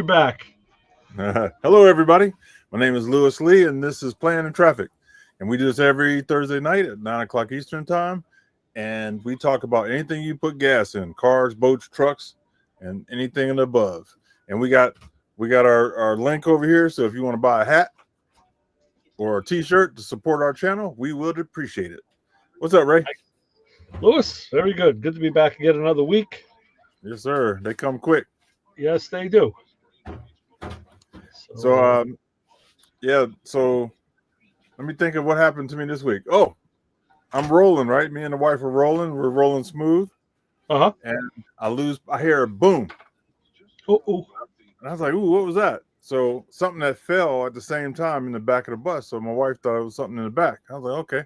back. Hello, everybody. My name is Lewis Lee, and this is Playing in Traffic. And we do this every Thursday night at 9 o'clock Eastern Time. And we talk about anything you put gas in, cars, boats, trucks, and anything and above. And we got our link over here. So if you want to buy a hat or a T-shirt to support our channel, we would appreciate it. What's up, Ray? Lewis, very good. Good to be back again another week. Yes, sir. They come quick. Yes, they do. So let me think of what happened to me this week. Oh, I'm rolling, right? Me and the wife are rolling. We're rolling smooth. Uh-huh. And I hear a boom. Oh. And I was like, ooh, what was that? So something that fell at the same time in the back of the bus. So my wife thought it was something in the back. I was like, okay.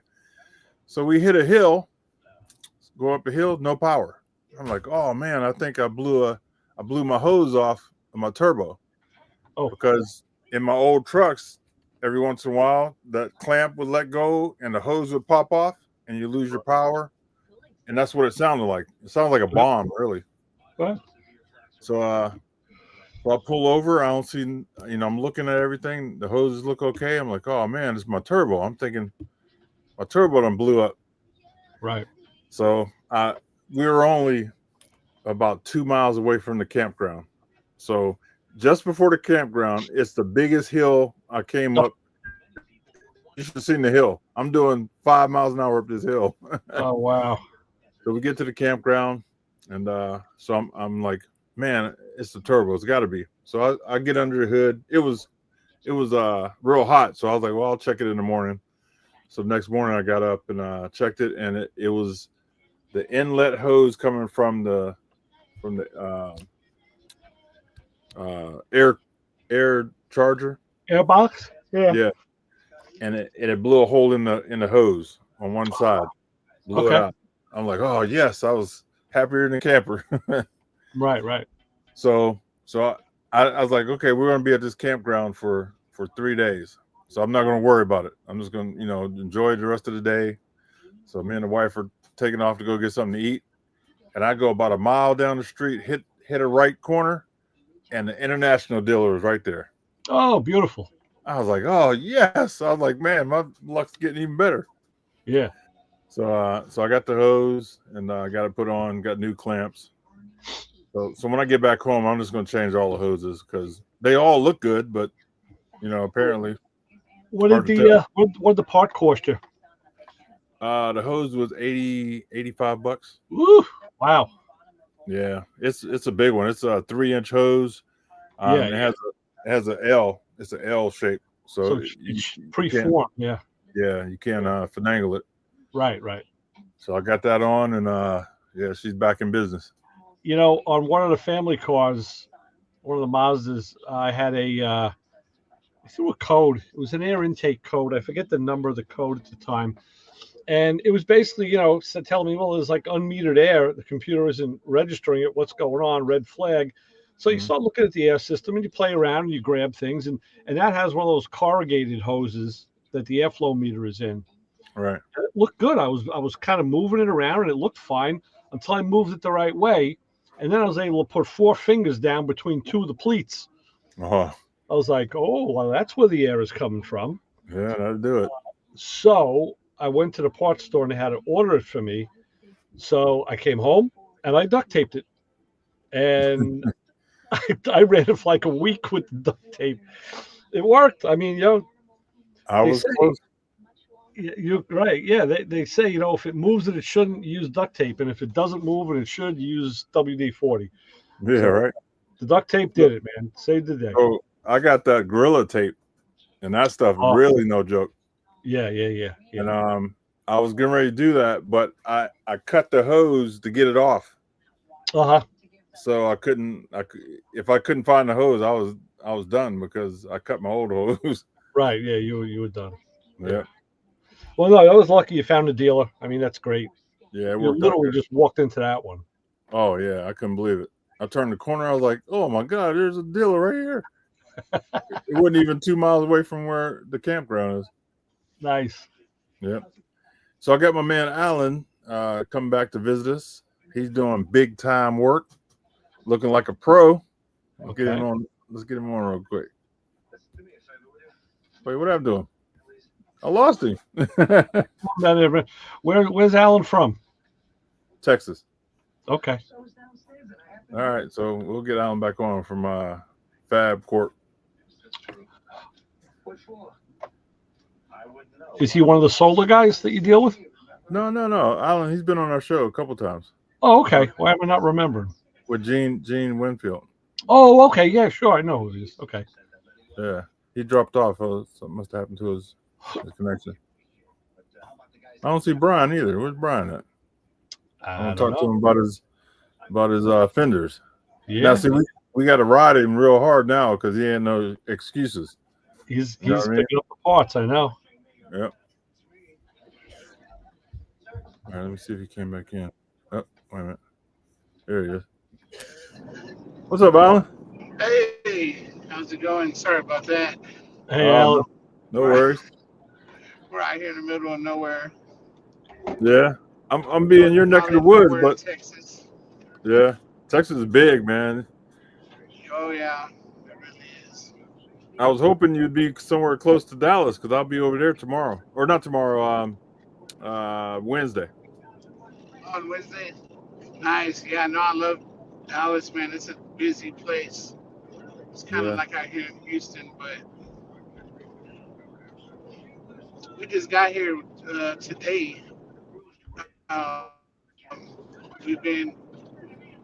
So we hit a hill, go up a hill, no power. I'm like, oh man, I think I blew my hose off of my turbo. Oh, because in my old trucks, every once in a while, that clamp would let go and the hose would pop off and you lose your power. And that's what it sounded like. It sounded like a bomb, really. What? So I pull over. I don't see, I'm looking at everything. The hoses look okay. I'm like, oh man, it's my turbo. I'm thinking my turbo done blew up. Right. So we were only about 2 miles away from the campground. So just before the campground, it's the biggest hill I came up. You should have seen the hill. I'm doing 5 miles an hour up this hill. Oh, wow. So we get to the campground, and so I'm like, man, it's the turbo. It's got to be. So I get under the hood. It was real hot, so I was like, well, I'll check it in the morning. So next morning I got up and checked it, and it was the inlet hose coming from the air charger. Airbox? Yeah. And it blew a hole in the hose on one side. Blew it out. I'm like, oh yes, I was happier than a camper. Right. So I was like, okay, we're gonna be at this campground for 3 days. So I'm not gonna worry about it. I'm just gonna, enjoy the rest of the day. So me and the wife are taking off to go get something to eat. And I go about a mile down the street, hit a right corner, and the international dealer was right there. Oh, beautiful. I was like, oh yes. I was like, man, my luck's getting even better. Yeah. So I got the hose and I got it put on, got new clamps. So when I get back home, I'm just going to change all the hoses because they all look good, but apparently. What did the part cost you? The hose was $85. Woo! Wow. Yeah, it's a big one. It's a 3-inch hose. It has an L. It's an L shape, so it's preformed. Yeah, you can't finagle it. Right. So I got that on, and she's back in business. On one of the family cars, one of the Mazdas, I had I threw a code. It was an air intake code. I forget the number of the code at the time. And it was basically, telling me, well, there's like unmetered air. The computer isn't registering it. What's going on? Red flag. So you start looking at the air system and you play around and you grab things. And that has one of those corrugated hoses that the airflow meter is in. Right. And it looked good. I was kind of moving it around and it looked fine until I moved it the right way. And then I was able to put 4 fingers down between 2 of the pleats. I was like, oh, well, that's where the air is coming from. Yeah, that'll do it. So I went to the parts store and they had to order it for me. So I came home and I duct taped it. And I ran it for like a week with the duct tape. It worked. I mean, I was close. You're right. Yeah, they say, if it moves it shouldn't, use duct tape. And if it doesn't move and it should, use WD-40. Yeah, so, right. The duct tape did it, man. Saved the day. So I got that Gorilla tape, and that stuff really no joke. Yeah. And I was getting ready to do that, but I cut the hose to get it off. So if I couldn't find the hose, I was done because I cut my old hose. Right. Yeah, you were done. Yeah. Well, no, I was lucky you found a dealer. I mean, that's great. Yeah, you literally just walked into that one. Oh yeah, I couldn't believe it. I turned the corner. I was like, oh my God, there's a dealer right here. It wasn't even 2 miles away from where the campground is. Nice. Yeah. So I got my man Alan coming back to visit us. He's doing big time work, looking like a pro. I'll get in Let's get him on real quick. Wait, what happened to him? I lost him. Where's Alan from? Texas. Okay. All right, so we'll get Alan back on from Fab Corp. Is he one of the solar guys that you deal with? No. Alan, he's been on our show a couple times. Oh, okay. Why am I not remembering? With Gene Winfield. Oh, okay. Yeah, sure. I know who he is. Okay. Yeah, he dropped off. Something must have happened to his connection. I don't see Brian either. Where's Brian at? I want to talk to him about his fenders. Yeah. Now, see, we got to ride him real hard now because he ain't no excuses. He's You know what I mean? picking up the parts. I know. Yep. All right, let me see if he came back in. Oh, wait a minute. There he is. What's up, Alan? Hey, how's it going? Sorry about that. Hey, Alan. No worries. We're out here in the middle of nowhere. Yeah, I'm being your neck of the woods, but Texas. yeah, Texas is big, man. Oh yeah, it really is. I was hoping you'd be somewhere close to Dallas because I'll be over there tomorrow, or not tomorrow. Wednesday. On Wednesday. Nice. Yeah, no, I love Dallas, man. It's a busy place. It's kind of like out here in Houston, but we just got here today. We've been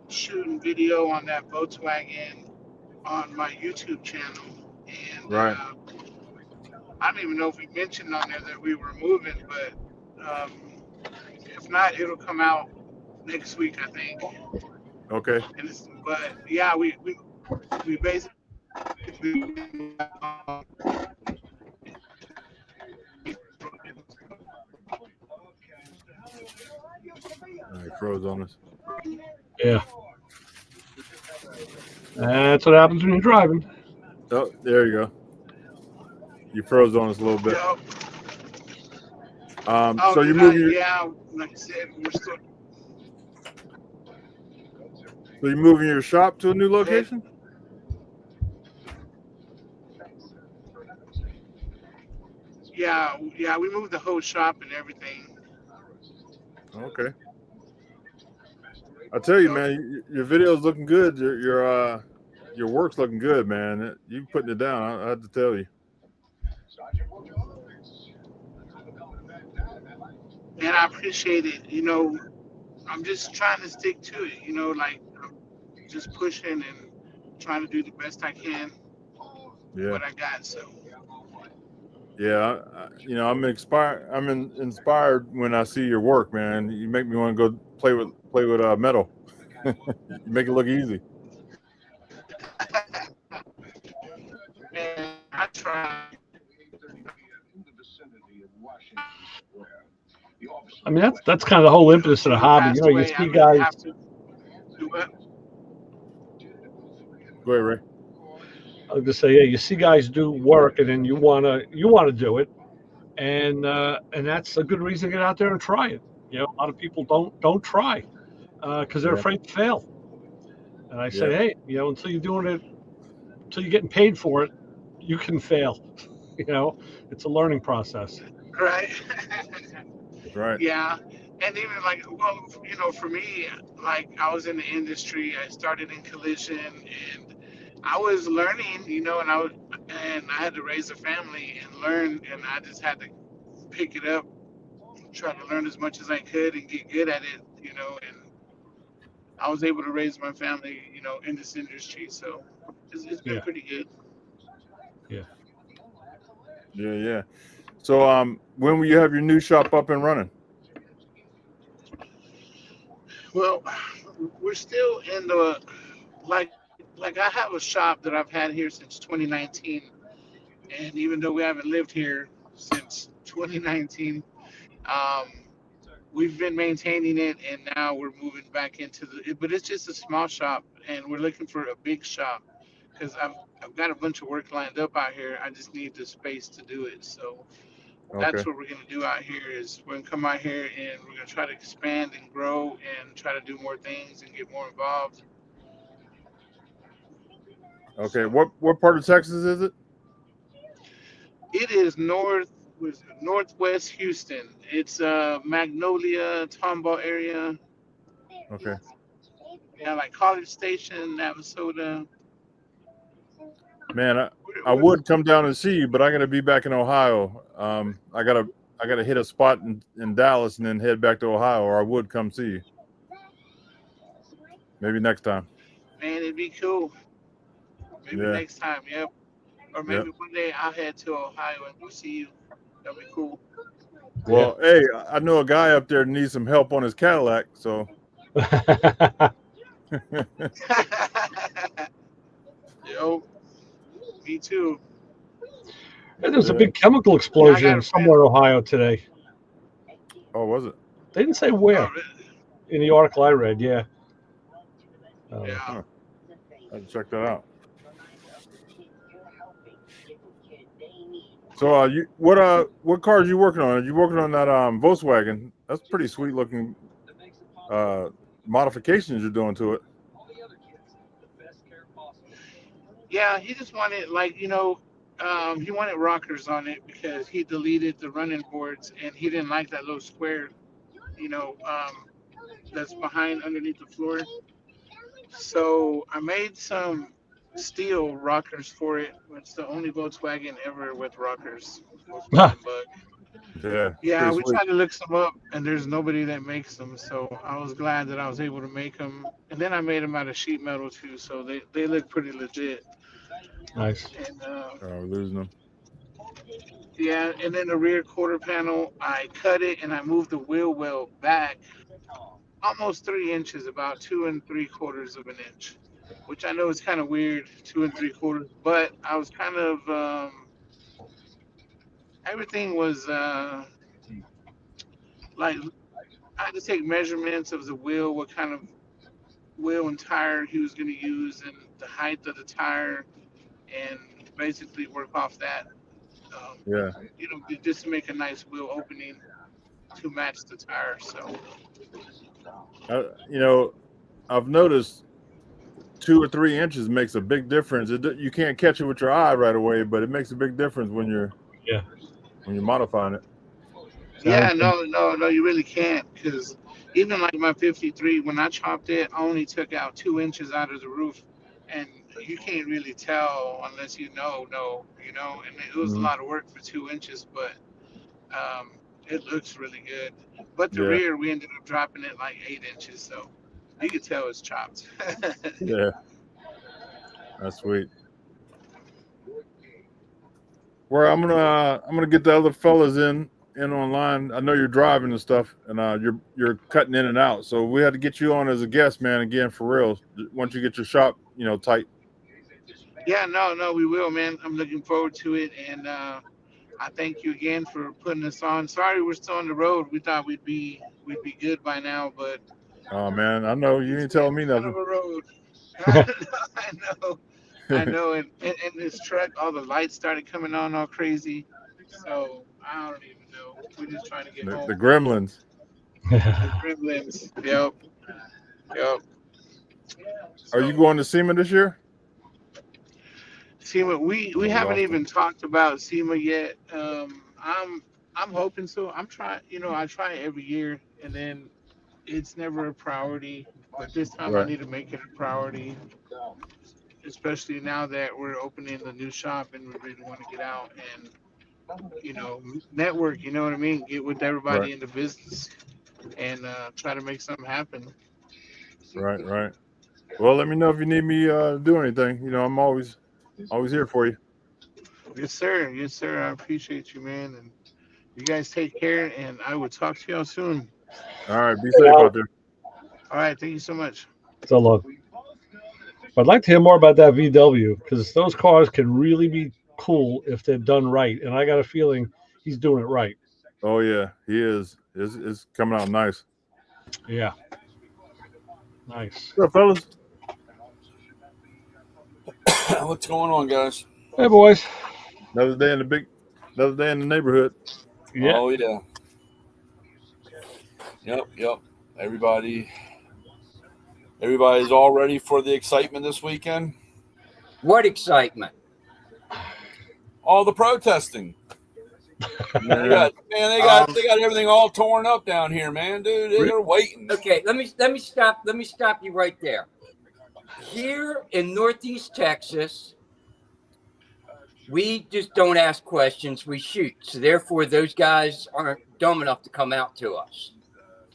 shooting video on that Volkswagen on my YouTube channel, and I don't even know if we mentioned on there that we were moving, but if not, it'll come out next week, I think. Okay. But yeah, we basically He froze on us. Yeah. That's what happens when you're driving. Oh, there you go. You froze on us a little bit. So you moving? Yeah, like I said, we're still. So you moving your shop to a new location? Yeah, we moved the whole shop and everything. Okay. I tell you, man, your video's looking good. Your work's looking good, man. You putting it down. I have to tell you. And I appreciate it. You know, I'm just trying to stick to it. You know, like I'm just pushing and trying to do the best I can. Yeah. What I got, so. Yeah, I'm inspired. Inspired when I see your work, man. You make me want to go play with metal. You make it look easy. Man, I try. I mean, that's kind of the whole impetus of the hobby. You know, you see guys. Go ahead, Ray. I was gonna say, yeah, you see guys do work, and then you wanna do it, and that's a good reason to get out there and try it. You know, a lot of people don't try because they're afraid to fail. And I say, hey, you know, until you're getting paid for it, you can fail. You know, it's a learning process. Right. Right. Yeah. And even like, well, you know, for me, like I was in the industry, I started in collision and I was learning, you know, and I had to raise a family and learn, and I just had to pick it up, try to learn as much as I could and get good at it, you know, and I was able to raise my family, you know, in this industry. So it's been pretty good. Yeah. Yeah. So when will you have your new shop up and running? Well, we're still in the like I have a shop that I've had here since 2019, and even though we haven't lived here since 2019, um, we've been maintaining it, and now we're moving back into but it's just a small shop, and we're looking for a big shop because I've got a bunch of work lined up out here. I just need the space to do it. So that's what we're gonna do out here is we're gonna come out here and we're gonna try to expand and grow and try to do more things and get more involved. Okay. So What part of Texas is it? it is northwest Houston. It's Magnolia, Tomball area. Okay. Yeah, like College Station, Navasota. Man, Where, I where, would come down and see you, but I got to be back in Ohio. I gotta hit a spot in Dallas and then head back to Ohio, or I would come see you. Maybe next time. man, it'd be cool. Maybe Yeah. next time, yep. Or Yep. maybe one day I'll head to Ohio and go see you. That'd be cool. Yeah. Well, hey, I know a guy up there that needs some help on his Cadillac, so Yo, me too. And there's a yeah. big chemical Yeah, I got explosion a friend. somewhere in Ohio today. Oh, was it? They didn't say Oh, where really? in the article I read. Yeah. Um, Yeah. Huh. I have to check that out. So, what car are you working on? Are you working on that Volkswagen? That's pretty sweet looking uh modifications you're doing to it. Yeah, he just wanted he wanted rockers on it because he deleted the running boards and he didn't like that little square, you know, that's behind underneath the floor. So I made some steel rockers for it. It's the only Volkswagen ever with rockers, Volkswagen Bug. Yeah, Yeah, pretty we sweet. tried to look some up, and there's nobody that makes them. So I was glad that I was able to make them. And then I made them out of sheet metal too, so they look pretty legit. nice. And We're losing them. yeah, and then the rear quarter panel, I cut it and I moved the wheel well back almost 3 inches, about 2 3/4 of an inch, which I know is kind of weird, 2 3/4. But I was kind of everything was like I had to take measurements of the wheel, what kind of wheel and tire he was going to use, and the height of the tire, and basically work off that. Um, Yeah. just to make a nice wheel opening to match the tire. So You know, I've noticed 2 or 3 inches makes a big difference. You can't catch it with your eye right away, but it makes a big difference when Yeah. you're modifying it. yeah, Sounds good. no, you really can't because even like my 53, when I chopped it, I only took out 2 inches out of the roof, and you can't really tell unless and it was a Hmm. lot of work for 2 inches, but um, it looks really good. But the Yeah. rear, we ended up dropping it like 8 inches, so you could tell it's chopped. Yeah. That's sweet. Well, I'm gonna get the other fellas in online. I know you're driving and stuff, and you're cutting in and out. So we had to get you on as a guest, man. Again, for real. Once you get your shop, tight. Yeah, no, we will, man. I'm looking forward to it, and I thank you again for putting us on. Sorry, we're still on the road. We thought we'd be good by now, but Oh man, I know you it's ain't been telling me kind of nothing. a road. I know, and this truck, all the lights started coming on all crazy. So I don't even know. We're just trying to get The home. gremlins. The gremlins. Yep. Are you So going to SEMA this year? SEMA, we Oh, we haven't lost them. even talked about SEMA yet. I'm hoping so. I'm trying. I try every year, and then it's never a priority. But this time I Right, need to make it a priority, especially now that we're opening the new shop and we really want to get out and network. You know what I mean? Get with right, everybody in the business and try to make something happen. right, right. Well, let me know if you need me to do anything. I'm always here for you. Yes, sir. Yes, sir. I appreciate you, man. And you guys take care. And I will talk to y'all soon. All right, be safe out there. All right. Thank you so much. So look, I'd like to hear more about that VW because those cars can really be cool if they're done right. And I got a feeling he's doing it right. Oh yeah, he is. It's coming out nice. Yeah. Nice. What's up, fellas? What's going on, guys? Hey, boys. Another day in the neighborhood. Yeah. Oh yeah, yep. Everybody's all ready for the excitement this weekend. What excitement? All the protesting. Yeah. They got everything all torn up down here, man, dude. They're waiting. Okay, let me stop you right there. Here in Northeast Texas, we just don't ask questions, we shoot. So therefore those guys aren't dumb enough to come out to us.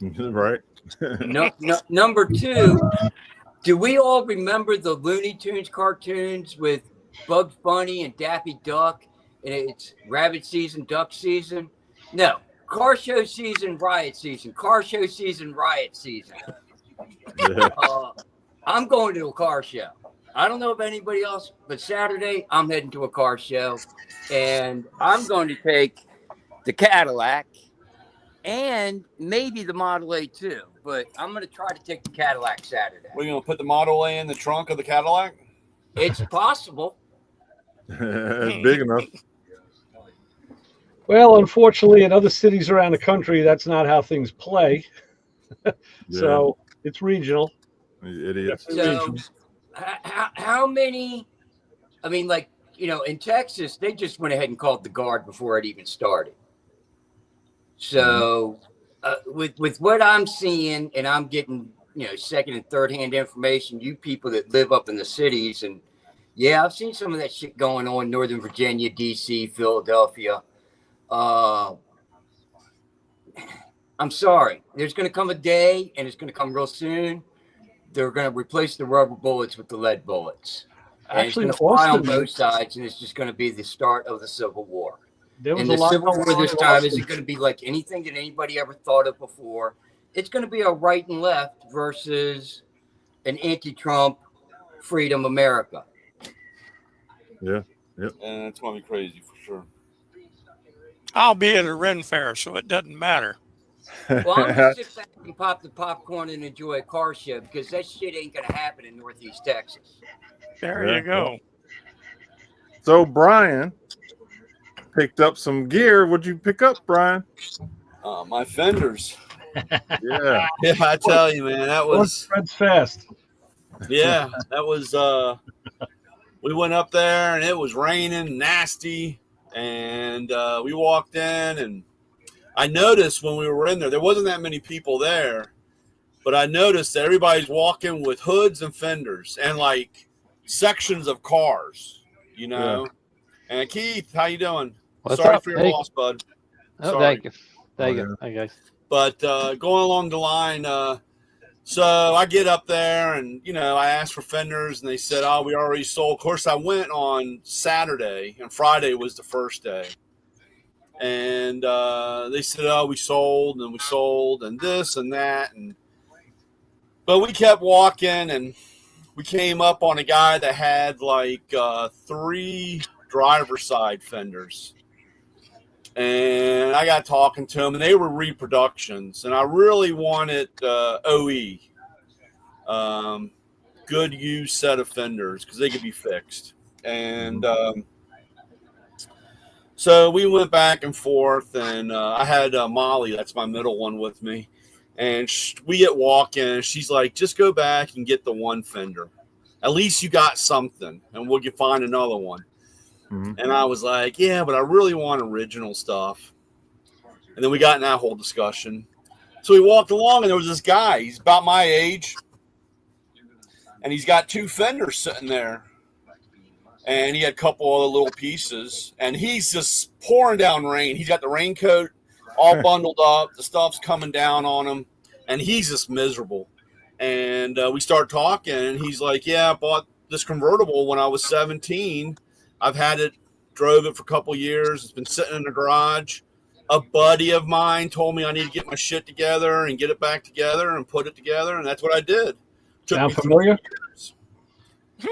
Right. No, number two, do we all remember the Looney Tunes cartoons with Bugs Bunny and Daffy Duck? And it's rabbit season, duck season? No. Car show season, riot season. Car show season, riot season. Yeah. I'm going to a car show. I don't know about anybody else, but Saturday I'm heading to a car show. And I'm going to take the Cadillac and maybe the Model A too. But I'm going to try to take the Cadillac Saturday. We're going to put the Model A in the trunk of the Cadillac? It's possible. It's big enough. Well, unfortunately, in other cities around the country, that's not how things play. So it's regional. It is. So how many, I mean, like, you know, in Texas, they just went ahead and called the guard before it even started. So with what I'm seeing, and I'm getting, you know, second and third hand information, you people that live up in the cities, and yeah, I've seen some of that shit going on in Northern Virginia, DC, Philadelphia. I'm sorry. There's going to come a day, and it's going to come real soon. They're going to replace the rubber bullets with the lead bullets. And Actually, it's going to fly on Austin, both sides, and it's just going to be the start of the Civil War. there was And a the lot Civil going War on this in time Austin. isn't going to be like anything that anybody ever thought of before. It's going to be a right and left versus an anti-Trump freedom America. Yeah. And it's going to be crazy for sure. I'll be at a Ren Fair, so it doesn't matter. Well, I'm going to sit back and pop the popcorn and enjoy a car show because that shit ain't going to happen in Northeast Texas. There Yeah, you go. So Brian picked up some gear. What'd you pick up, Brian? My fenders. Yeah. Yeah, I tell you, man, that Blood was spreads fast. yeah, that was we went up there and it was raining nasty, and we walked in, and I noticed when we were in there wasn't that many people there, but I noticed that everybody's walking with hoods and fenders and like sections of cars, you know. Yeah. And Keith, how you doing? What's Sorry up? for your Hey. loss, bud. Oh, Sorry. thank you. Thank Oh, you. Hi, guys. But going along the line, so I get up there and, you know, I asked for fenders and they said, oh, we already sold. Of course, I went on Saturday and Friday was the first day. And they said, oh, we sold and this and that. But we kept walking and we came up on a guy that had like 3 driver's side fenders. And I got talking to them, and they were reproductions. And I really wanted OE, good used set of fenders, because they could be fixed. And so we went back and forth, and I had Molly, that's my middle one, with me. And we get walking, and she's like, just go back and get the one fender. At least you got something, and we'll find another one. Mm-hmm. And I was like, yeah, but I really want original stuff. And then we got in that whole discussion. So we walked along, and there was this guy. He's about my age. And he's got 2 fenders sitting there. And he had a couple other little pieces. And he's just pouring down rain. He's got the raincoat all bundled up. The stuff's coming down on him. And he's just miserable. And we start talking. And he's like, yeah, I bought this convertible when I was 17. I've had it, drove it for a couple years. It's been sitting in the garage. A buddy of mine told me I need to get my shit together and get it back together and put it together. And that's what I did. Sound familiar?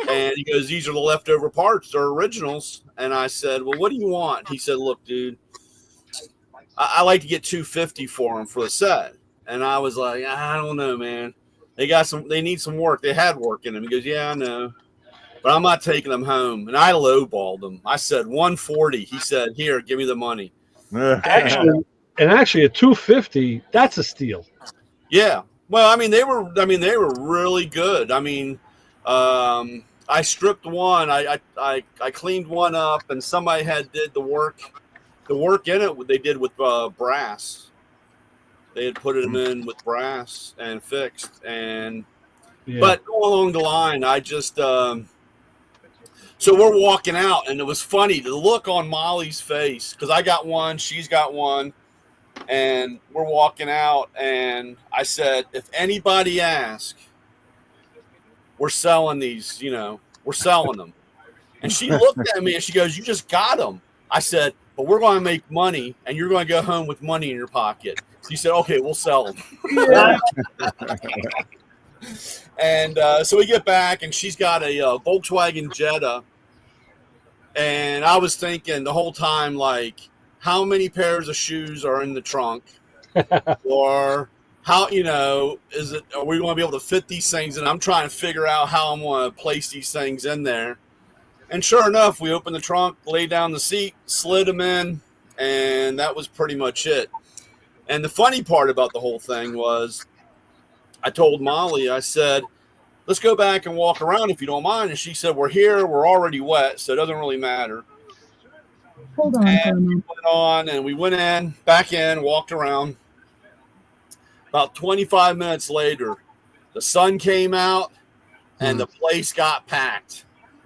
And he goes, these are the leftover parts. They're originals. And I said, well, what do you want? He said, look, dude, I like to get $250 for them for the set. And I was like, I don't know, man. They need some work. They had work in them. He goes, yeah, I know. But I'm not taking them home. And I lowballed them. I said $140. He said, here, give me the money. Actually a $250, that's a steal. Yeah. Well, I mean, they were really good. I mean, I stripped one. I cleaned one up, and somebody had did the work. The work in it they did with brass. They had put it in with brass and fixed. And Yeah. but going along the line, I just so we're walking out, and it was funny the look on Molly's face because I got one, she's got one, and we're walking out, and I said, if anybody asks, we're selling these, we're selling them. And she looked at me and she goes, you just got them. I said, but we're going to make money, and you're going to go home with money in your pocket. She said, okay, we'll sell them. Yeah. And so we get back, and she's got a Volkswagen Jetta. And I was thinking the whole time, like, how many pairs of shoes are in the trunk? Or how, is it, are we going to be able to fit these things? And I'm trying to figure out how I'm going to place these things in there. And sure enough, we opened the trunk, laid down the seat, slid them in, and that was pretty much it. And the funny part about the whole thing was I told Molly, I said, let's go back and walk around if you don't mind. And she said, we're here. We're already wet, so it doesn't really matter. Hold on for a minute. We went on, and we went in, back in, walked around. About 25 minutes later, the sun came out, and the place got packed.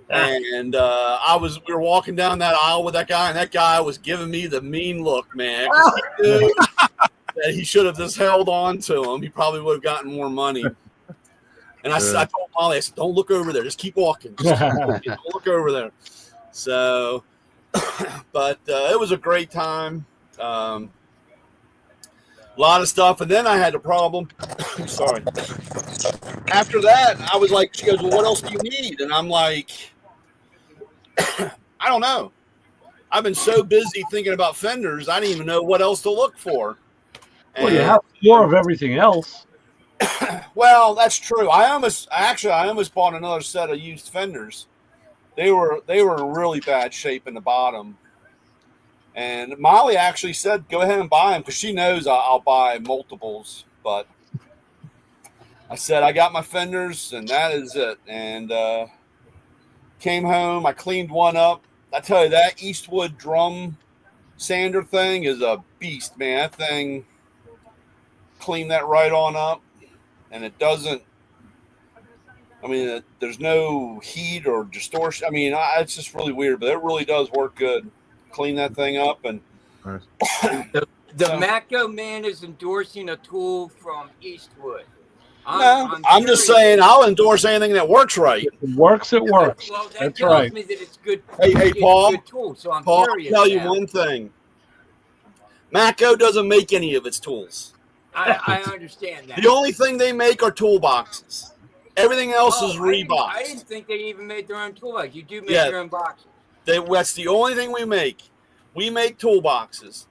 And we were walking down that aisle with that guy, and that guy was giving me the mean look, man. He knew that he should have just held on to him. He probably would have gotten more money. And I told Molly, I said, don't look over there. Just keep walking. Don't look over there. So, but it was a great time. A lot of stuff. And then I had a problem. Sorry. After that, I was like, she goes, well, what else do you need? And I'm like, I don't know. I've been so busy thinking about fenders, I didn't even know what else to look for. Well, you have more of everything else. Well, that's true. I almost bought another set of used fenders. They were in really bad shape in the bottom. And Molly actually said, go ahead and buy them because she knows I'll buy multiples. But I said, I got my fenders, and that is it. And came home. I cleaned one up. I tell you, that Eastwood drum sander thing is a beast, man. That thing, cleaned that right on up. And it doesn't, there's no heat or distortion. It's just really weird, but it really does work good. Clean that thing up. And the Maco man is endorsing a tool from Eastwood. I'm just saying I'll endorse anything that works right. It works, it works. Well, that That's tells right. me that it's good. Hey, Paul. Good tool, so I'm Paul, curious. I'll tell you one thing. Maco doesn't make any of its tools. I understand that. The only thing they make are toolboxes. Everything else is Reebok. I didn't think they even made their own toolbox. You do make Yeah. your own boxes. That's the only thing we make. We make toolboxes.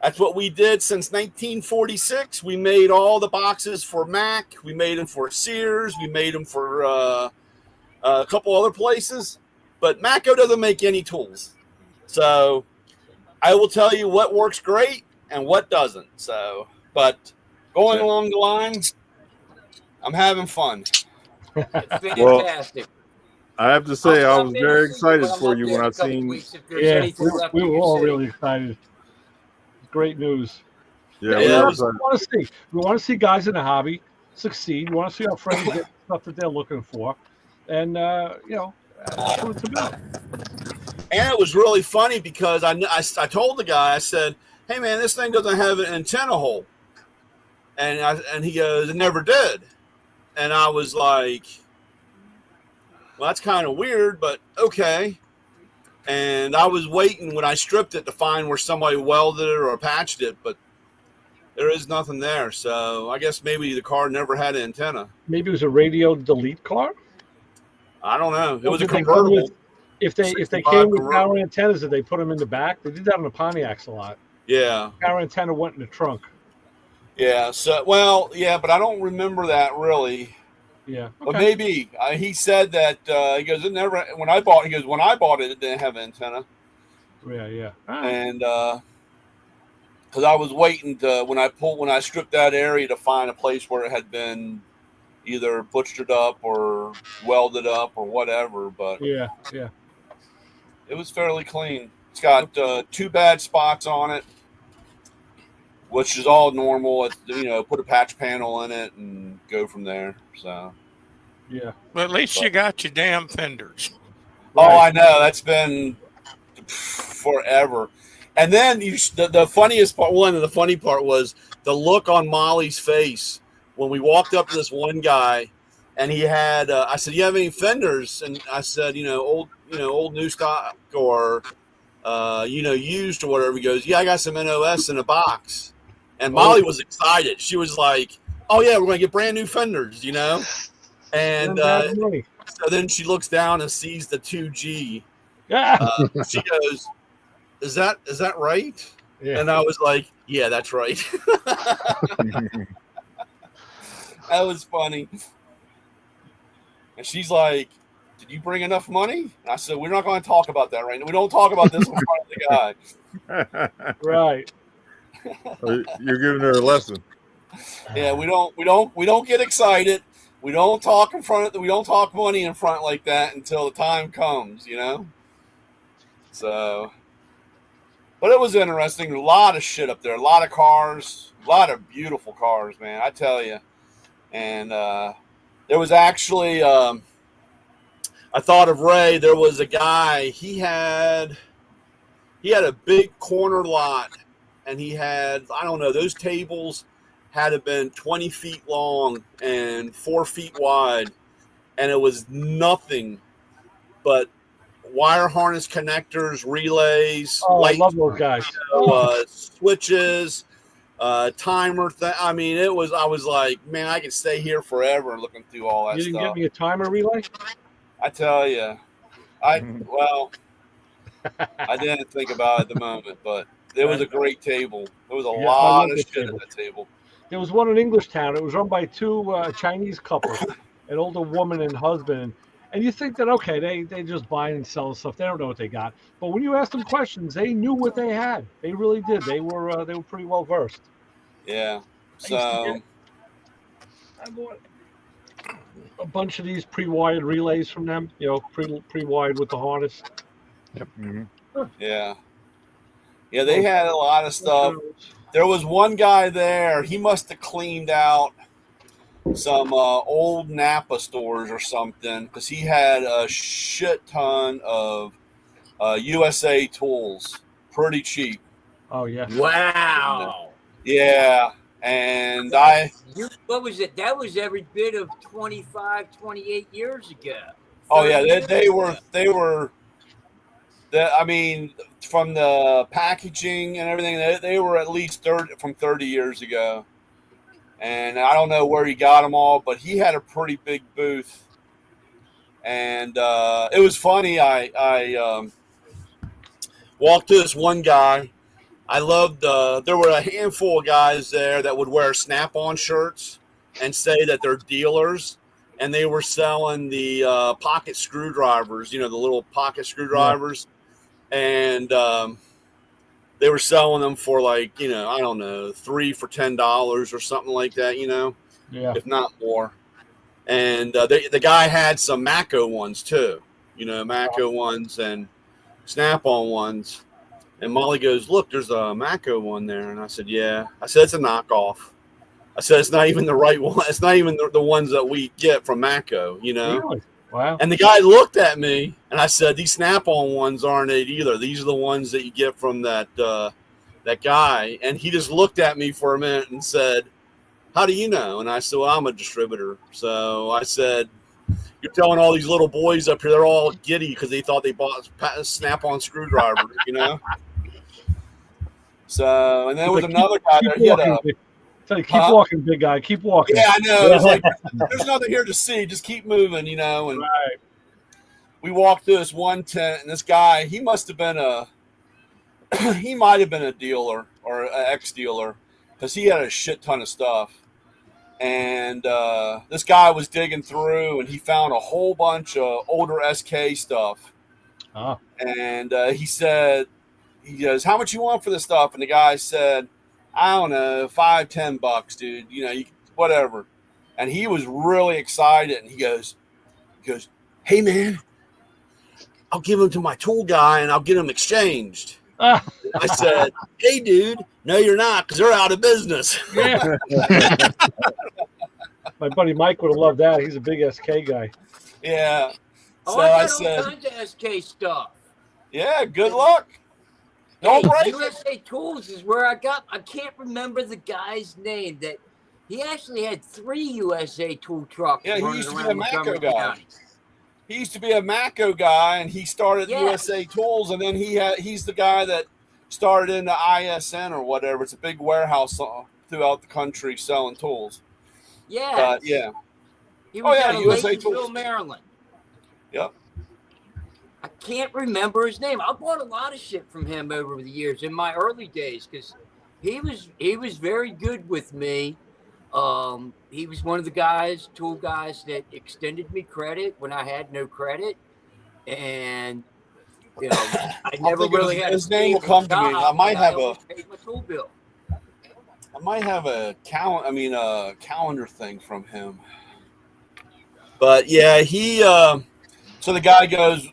That's what we did since 1946. We made all the boxes for Mac. We made them for Sears. We made them for a couple other places. But Maco doesn't make any tools. So I will tell you what works great and what doesn't. So, but going along the line, I'm having fun. It's fantastic. I have to say, I was very excited for you when I seen. Yeah, we were all really excited. Great news. Yeah, We we were want to see. We want to see guys in the hobby succeed. We want to see our friends get stuff that they're looking for, and that's what it's about. And it was really funny because I told the guy, I said, "Hey man, this thing doesn't have an antenna hole," and he goes, "It never did," and I was like, well, that's kind of weird, but okay. And I was waiting when I stripped it to find where somebody welded it or patched it, but there is nothing there. So I guess maybe the car never had an antenna. Maybe it was a radio delete car. I don't know. It was a convertible. If they came with power antennas, did they put them in the back? They did that on the Pontiacs a lot. Yeah. Power antenna went in the trunk. Yeah. So but I don't remember that really. Yeah. Okay. But maybe he said that he goes, it never. When I bought it, it didn't have an antenna. Yeah. And because I was waiting when I stripped that area to find a place where it had been either butchered up or welded up or whatever. But Yeah, yeah. it was fairly clean. It's got 2 bad spots on it, which is all normal. It's, put a patch panel in it and go from there. So, Yeah. Well, at least you got your damn fenders. oh, I know that's been forever. And then the funniest part, one of the funny part was the look on Molly's face when we walked up to this one guy, and he had. I said, "You have any fenders?" And I said, old new stock or used or whatever." He goes, "Yeah, I got some NOS in a box." And Molly was excited. She was like, "Oh yeah, we're gonna get brand new fenders," And money. so then she looks down and sees the 2G. Yeah. She goes, Is that right?" Yeah. And I was like, "Yeah, that's right." That was funny. And she's like, "Did you bring enough money?" And I said, "We're not going to talk about that right now. We don't talk about this in front of the guy." Right. You're giving her a lesson. Yeah, we don't get excited. We don't talk we don't talk money in front like that until the time comes, So, but it was interesting. A lot of shit up there. A lot of cars. A lot of beautiful cars, man. I tell you. And there was actually, I thought of Ray. There was a guy. He had a big corner lot, and he had, I don't know, those tables had to been 20 feet long and 4 feet wide, and it was nothing but wire harness connectors, relays, I love those guys. Switches, timer. I mean, I was like, man, I could stay here forever looking through all that stuff. You didn't get me a timer relay? I tell you, I didn't think about it at the moment, but it was a great table. There was a lot of shit at that table. There was one in Englishtown. It was run by 2 Chinese couples, an older woman and husband. And you think that, okay, they just buy and sell stuff. They don't know what they got. But when you ask them questions, they knew what they had. They really did. They were pretty well versed. Yeah. So I bought a bunch of these pre-wired relays from them. Pre-wired with the harness. Yep. Mm-hmm. Yeah. Yeah, they had a lot of stuff. There was one guy there. He must have cleaned out some old Napa stores or something, because he had a shit ton of USA tools, pretty cheap. Oh yeah! Wow. Yeah, and what was it? That was every bit of 25, 28 years ago. Oh yeah, they were. I mean, from the packaging and everything, they were at least 30 years ago. And I don't know where he got them all, but he had a pretty big booth. And it was funny. I walked to this one guy. I loved, there were a handful of guys there that would wear Snap-on shirts and say that they're dealers. And they were selling the pocket screwdrivers, the little pocket screwdrivers. Yeah. And they were selling them for I don't know, 3 for $10 or something like that, if not more. And the guy had some Mako ones too, Mako ones and Snap-on ones. And Molly goes, "Look, there's a Mako one there." And I said, "Yeah." I said, "It's a knockoff." I said, "It's not even the right one. It's not even the ones that we get from Mako, Really? Wow. And the guy looked at me, and I said, "These Snap-on ones aren't it either. These are the ones that you get from that guy." And he just looked at me for a minute and said, "How do you know?" And I said, "Well, I'm a distributor." So I said, "You're telling all these little boys up here, they're all giddy because they thought they bought Snap-on screwdrivers, So, and then there was another guy there. He had keep walking, big guy. Keep walking. Yeah, I know. It's like, there's nothing here to see. Just keep moving, And right. We walked through this one tent, and this guy, he might have been a dealer or an ex-dealer, because he had a shit ton of stuff. And this guy was digging through, and he found a whole bunch of older SK stuff. Oh. And he goes, "How much you want for this stuff?" And the guy said, "I don't know, $5-10, dude. Whatever." and he was really excited. And he goes, "Hey man, I'll give them to my tool guy and I'll get them exchanged." I said, "Hey dude, no you're not, because they're out of business." Yeah. My buddy Mike would have loved that. He's a big SK guy. Yeah. Oh, So I I got all said, kinds of SK stuff. "Yeah, good luck. Hey, Don't break it." USA Tools is where I can't remember the guy's name. That he actually had 3 USA Tool trucks Yeah, he running used to be a around Mako Montgomery guy. County. He used to be a Mako guy, and he started Yes. USA Tools, and then he's the guy that started in the ISN or whatever. It's a big warehouse throughout the country selling tools. Yeah. But yeah. He was out of USA Laytonville, Tools. Maryland. Yep. I can't remember his name. I bought a lot of shit from him over the years in my early days because he was very good with me. He was one of the tool guys that extended me credit when I had no credit, and you know I never really had his name will come to me. I might have paid my tool bill. I might have a calendar thing from him. But yeah, he so the guy goes,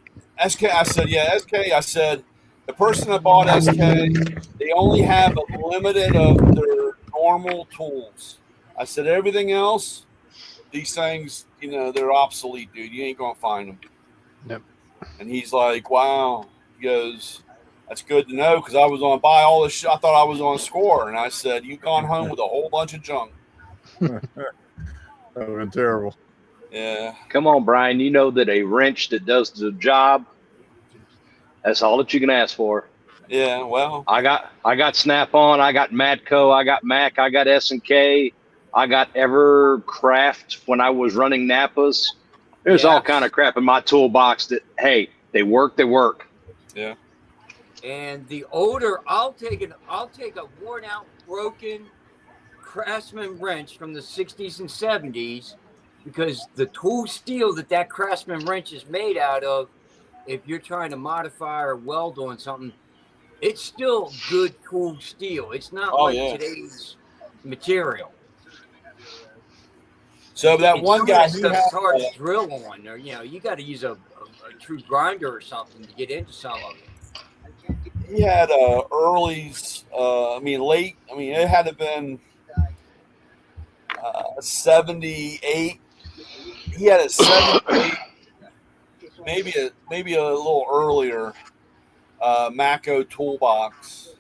SK. I said, yeah, SK. I said, the person that bought SK, they only have a limited of their normal tools. I said, everything else, these things, they're obsolete, dude. You ain't gonna find them. Yep. And he's like, wow. He goes, that's good to know, because I was on buy all this shit. I thought I was on score, and I said, you've gone home with a whole bunch of junk. That would have been terrible. Yeah. Come on, Brian. You know that a wrench that does the job, that's all that you can ask for. Yeah, well. I got Snap-on, I got Matco, I got Mac, I got S&K, I got Evercraft when I was running Napas. There's all kind of crap in my toolbox that, hey, they work. Yeah. And the older, I'll take a worn out, broken Craftsman wrench from the 60s and 70s, because the tool steel that Craftsman wrench is made out of, if you're trying to modify or weld on something, it's still good tool steel. It's not today's material. So that one guy, it's hard to drill on, or you got to use a true grinder or something to get into some of it. He had late. It had to have been 78. He had a 78, maybe a little earlier Mako toolbox,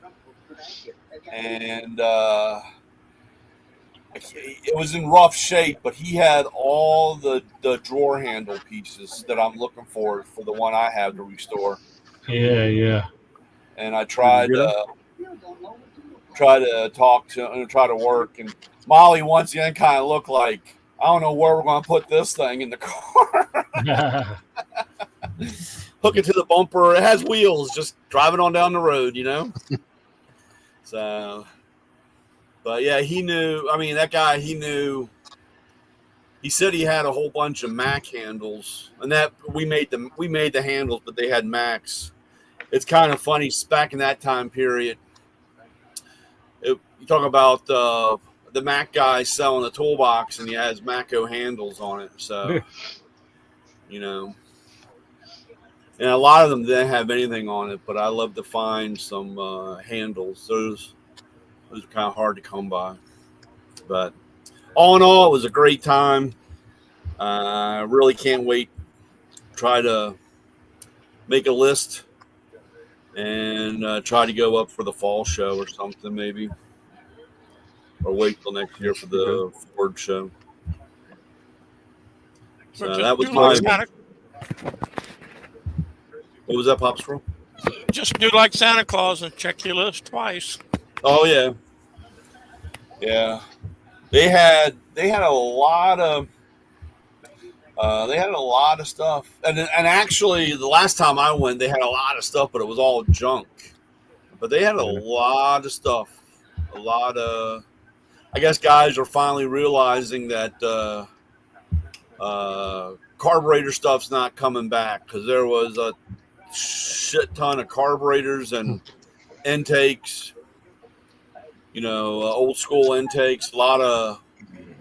and it was in rough shape, but he had all the drawer handle pieces that I'm looking for the one I have to restore. Yeah. And I tried to talk to try to work, and Molly once again kind of looked like, I don't know where we're going to put this thing in the car. Hook it to the bumper. It has wheels. Just drive it on down the road, So, but yeah, he knew. That guy, he knew. He said he had a whole bunch of Mac handles, and that we made the handles, but they had Macs. It's kind of funny. Back in that time period, you talk about the Mac guy selling the toolbox, and he has Mako handles on it. So, and a lot of them didn't have anything on it, but I love to find some handles. Those are kind of hard to come by. But all in all, it was a great time. I really can't wait to try to make a list and try to go up for the fall show or something, maybe. Or wait till next year for the Ford show. So that was what was that, Pops Roll? Just do like Santa Claus and check your list twice. Oh yeah. Yeah. They had a lot of stuff, and actually the last time I went, they had a lot of stuff, but it was all junk. But they had a lot of stuff. I guess guys are finally realizing that carburetor stuff's not coming back, because there was a shit ton of carburetors and intakes, old school intakes, a lot of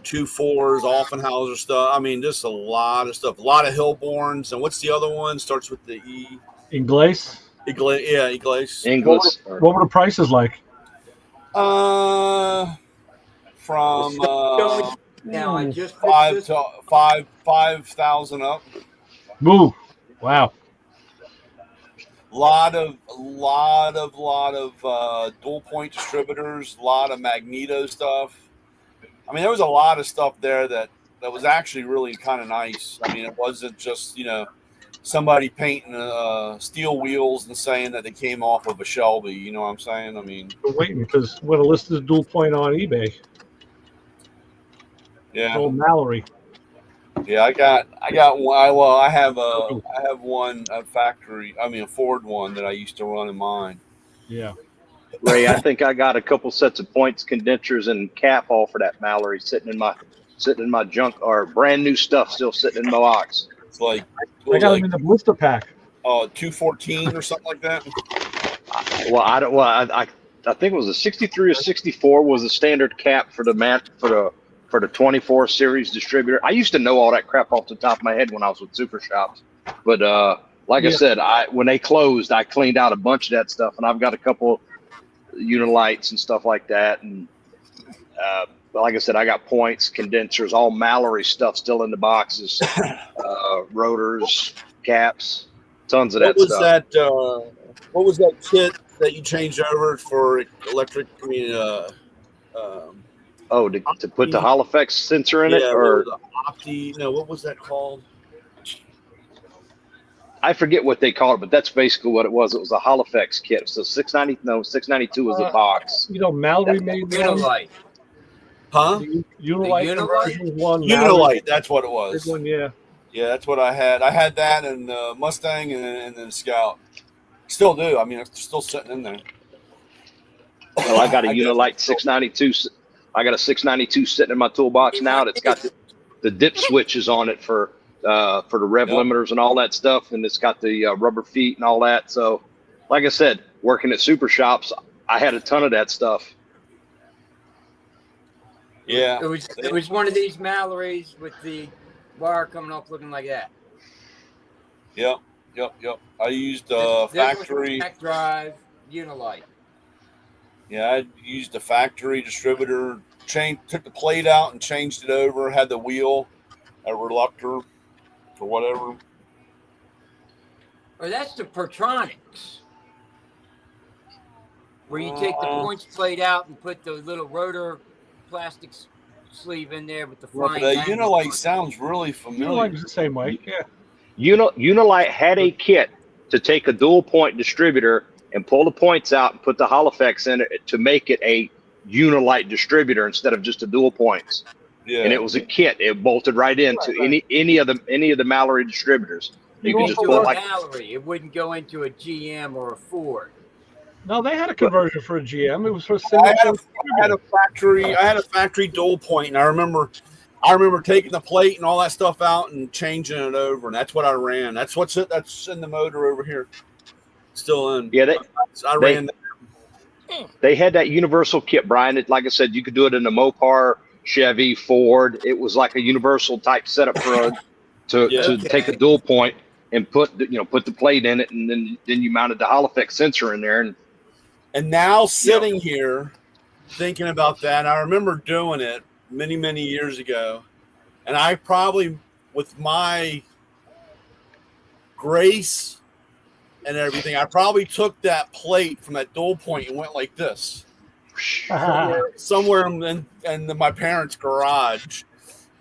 2.4s, Offenhauser stuff. I mean, just a lot of stuff. A lot of Hillborns. And what's the other one? Starts with the E. Inglace. Yeah, Iglace. English. What were the prices like? From Now I just fixed five this. to 5,000 up. Boo! Wow. Lot of dual point distributors. A lot of Magneto stuff. I mean, there was a lot of stuff there that was actually really kind of nice. I mean, it wasn't just somebody painting steel wheels and saying that they came off of a Shelby. You know what I'm saying? I mean, We're waiting because we're gonna list this dual point on eBay. yeah. Oh, Mallory. Yeah, I got one. I have a factory. I mean, a Ford one that I used to run in mine. Yeah. Ray, I think I got a couple sets of points, condensers, and cap all for that Mallory sitting in my junk, or brand new stuff still sitting in my box. It's like I got them in the blister pack. 214 or something like that. Well, I think it was a 63 or 64 was the standard cap for the 24 series distributor. I used to know all that crap off the top of my head when I was with Super Shops, but like I said, when they closed, I cleaned out a bunch of that stuff, and I've got a couple Unilights and stuff like that, and but like I said, I got points, condensers, all Mallory stuff still in the boxes, rotors, caps, tons of that stuff. What was that kit that you changed over for electric? I mean, to put the Holophx sensor in it, or what was that called? I forget what they called it, but that's basically what it was. It was a Holophx kit. So 692 was a box. Mallory made Unilight. Huh? Unilight. That's what it was. Big one, yeah. Yeah, that's what I had. I had that and Mustang and then Scout. Still do. I mean, it's still sitting in there. Well, I got a Unilight 692. I got a 692 sitting in my toolbox now. That's got the dip switches on it for the rev limiters and all that stuff, and it's got the rubber feet and all that. So, like I said, working at Super Shops, I had a ton of that stuff. Yeah, it was one of these Mallorys with the wire coming off looking like that. Yep. I used factory back drive Unilight. Yeah, I used a factory distributor. Took the plate out and changed it over. Had the wheel, a reluctor, or whatever. Or that's the Pertronics, where you take the points plate out and put the little rotor plastic sleeve in there with the flying. The Unilight sounds really familiar. Unilight's the same way. Yeah. Unilight had a kit to take a dual point distributor and pull the points out and put the Holophx in it to make it a Unilight distributor instead of just a dual points. Yeah. And it was a kit. It bolted right into any of the Mallory distributors. You could just pull it Mallory. It wouldn't go into a GM or a Ford. No, they had a conversion for a GM. It was for a I had a factory dual point, and I remember taking the plate and all that stuff out and changing it over, and that's what I ran. That's in the motor over here, still in. Yeah, I ran that. They had that universal kit, Brian. Like I said, you could do it in a Mopar, Chevy, Ford. It was like a universal type setup to take a dual point and put the plate in it, and then you mounted the Holophx sensor in there. And now sitting here thinking about that, I remember doing it many, many years ago, and I probably, with my grace and everything, I probably took that plate from that dual point and went like this somewhere in my parents' garage,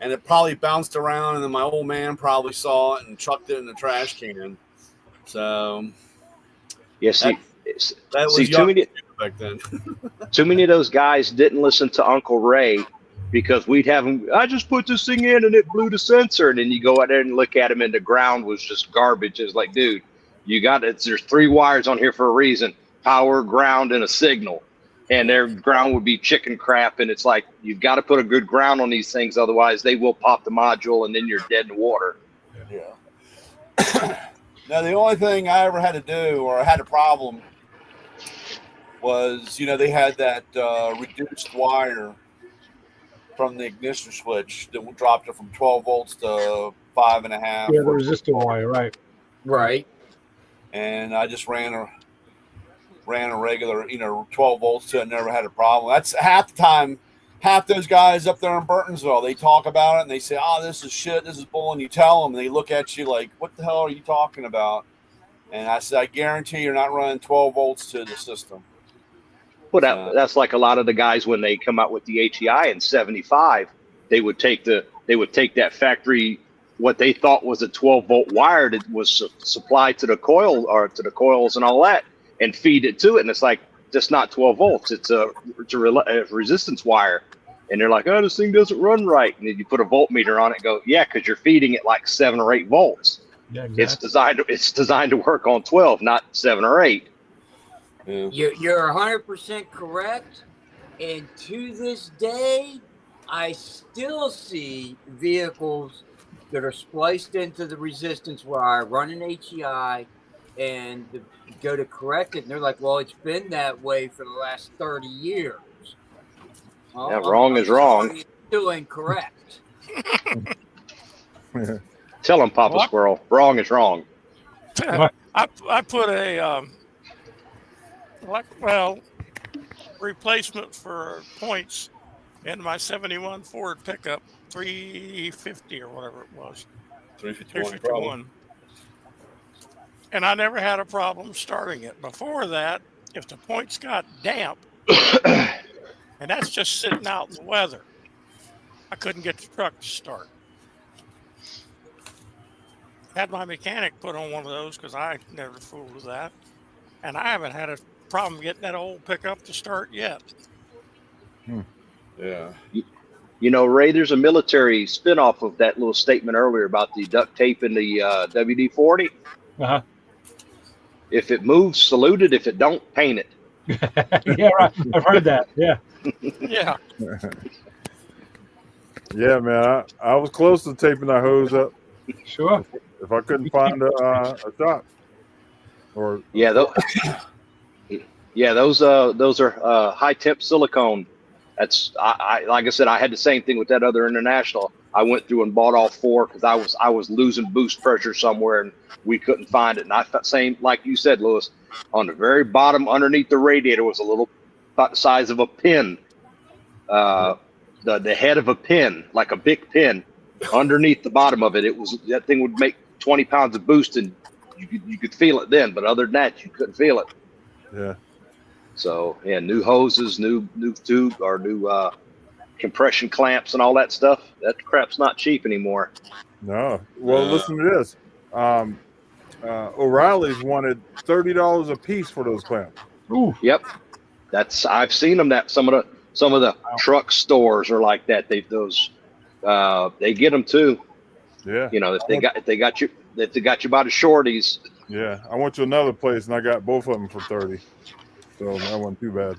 and it probably bounced around, and then my old man probably saw it and chucked it in the trash can. So, yeah, that was too many back then. Too many of those guys didn't listen to Uncle Ray, because we'd have them. I just put this thing in and it blew the sensor, and then you go out there and look at him, and the ground was just garbage. It's like, dude, you got it. There's 3 wires on here for a reason: power, ground, and a signal. And their ground would be chicken crap. And it's like, you've got to put a good ground on these things, otherwise they will pop the module, and then you're dead in the water. Yeah. Now, the only thing I ever had to do, or I had a problem, was, they had that reduced wire from the ignition switch that dropped it from 12 volts to 5.5. Yeah, the resistor wire, right? Right. And I just ran a regular, 12 volts to it. Never had a problem. That's half the time. Half those guys up there in Burtonsville, they talk about it and they say, "Oh, this is shit. This is bull." And you tell them, and they look at you like, "What the hell are you talking about?" And I said, "I guarantee you're not running 12 volts to the system." Well, that's like a lot of the guys when they come out with the HEI in '75, they would take that factory, what they thought was a 12-volt wire that was supplied to the coil or to the coils and all that, and feed it to it, and it's like just not 12 volts. It's a resistance wire, and they're like, "Oh, this thing doesn't run right." And then you put a voltmeter on it, and go, "Yeah, because you're feeding it like 7 or 8 volts. Yeah, exactly. It's designed to work on 12, not 7 or 8." Yeah. You're 100% correct. And to this day, I still see vehicles that are spliced into the resistance wire, running HEI, and go to correct it. And they're like, "Well, it's been that way for the last 30 years. Well, Yeah, wrong is wrong. sorry, it's still incorrect. Tell them, Papa What? Squirrel, wrong is wrong. I put a replacement for points in my 71 Ford pickup, 350 or whatever it was, 351. And I never had a problem starting it. Before that, if the points got damp, and that's just sitting out in the weather, I couldn't get the truck to start. Had my mechanic put on one of those because I never fooled with that. And I haven't had a problem getting that old pickup to start yet. Yeah. Ray, there's a military spinoff of that little statement earlier about the duct tape in the WD-40. Uh-huh. If it moves, salute it. If it don't, paint it. Yeah, right. I've heard that. Yeah. Yeah. Yeah, man. I was close to taping that hose up. Sure. If I couldn't find a shop. Or Yeah, those are high temp silicone. That's I like I said, I had the same thing with that other International. I went through and bought all 4 because I was losing boost pressure somewhere and we couldn't find it. And I thought, same like you said, Lewis, on the very bottom underneath the radiator was a little about the size of a pin, the head of a pin, like a big pin. Underneath the bottom of it, that thing would make 20 pounds of boost, and you could feel it then. But other than that, you couldn't feel it. Yeah. So yeah, new hoses, new tube, or new compression clamps and all that stuff. That crap's not cheap anymore. No. Well, listen to this. O'Reilly's wanted $30 a piece for those clamps. Ooh. Yep, I've seen them. That some of the truck stores are like that. They get them too. Yeah. If they got you by the shorties. Yeah. I went to another place and I got both of them for 30. So that wasn't too bad.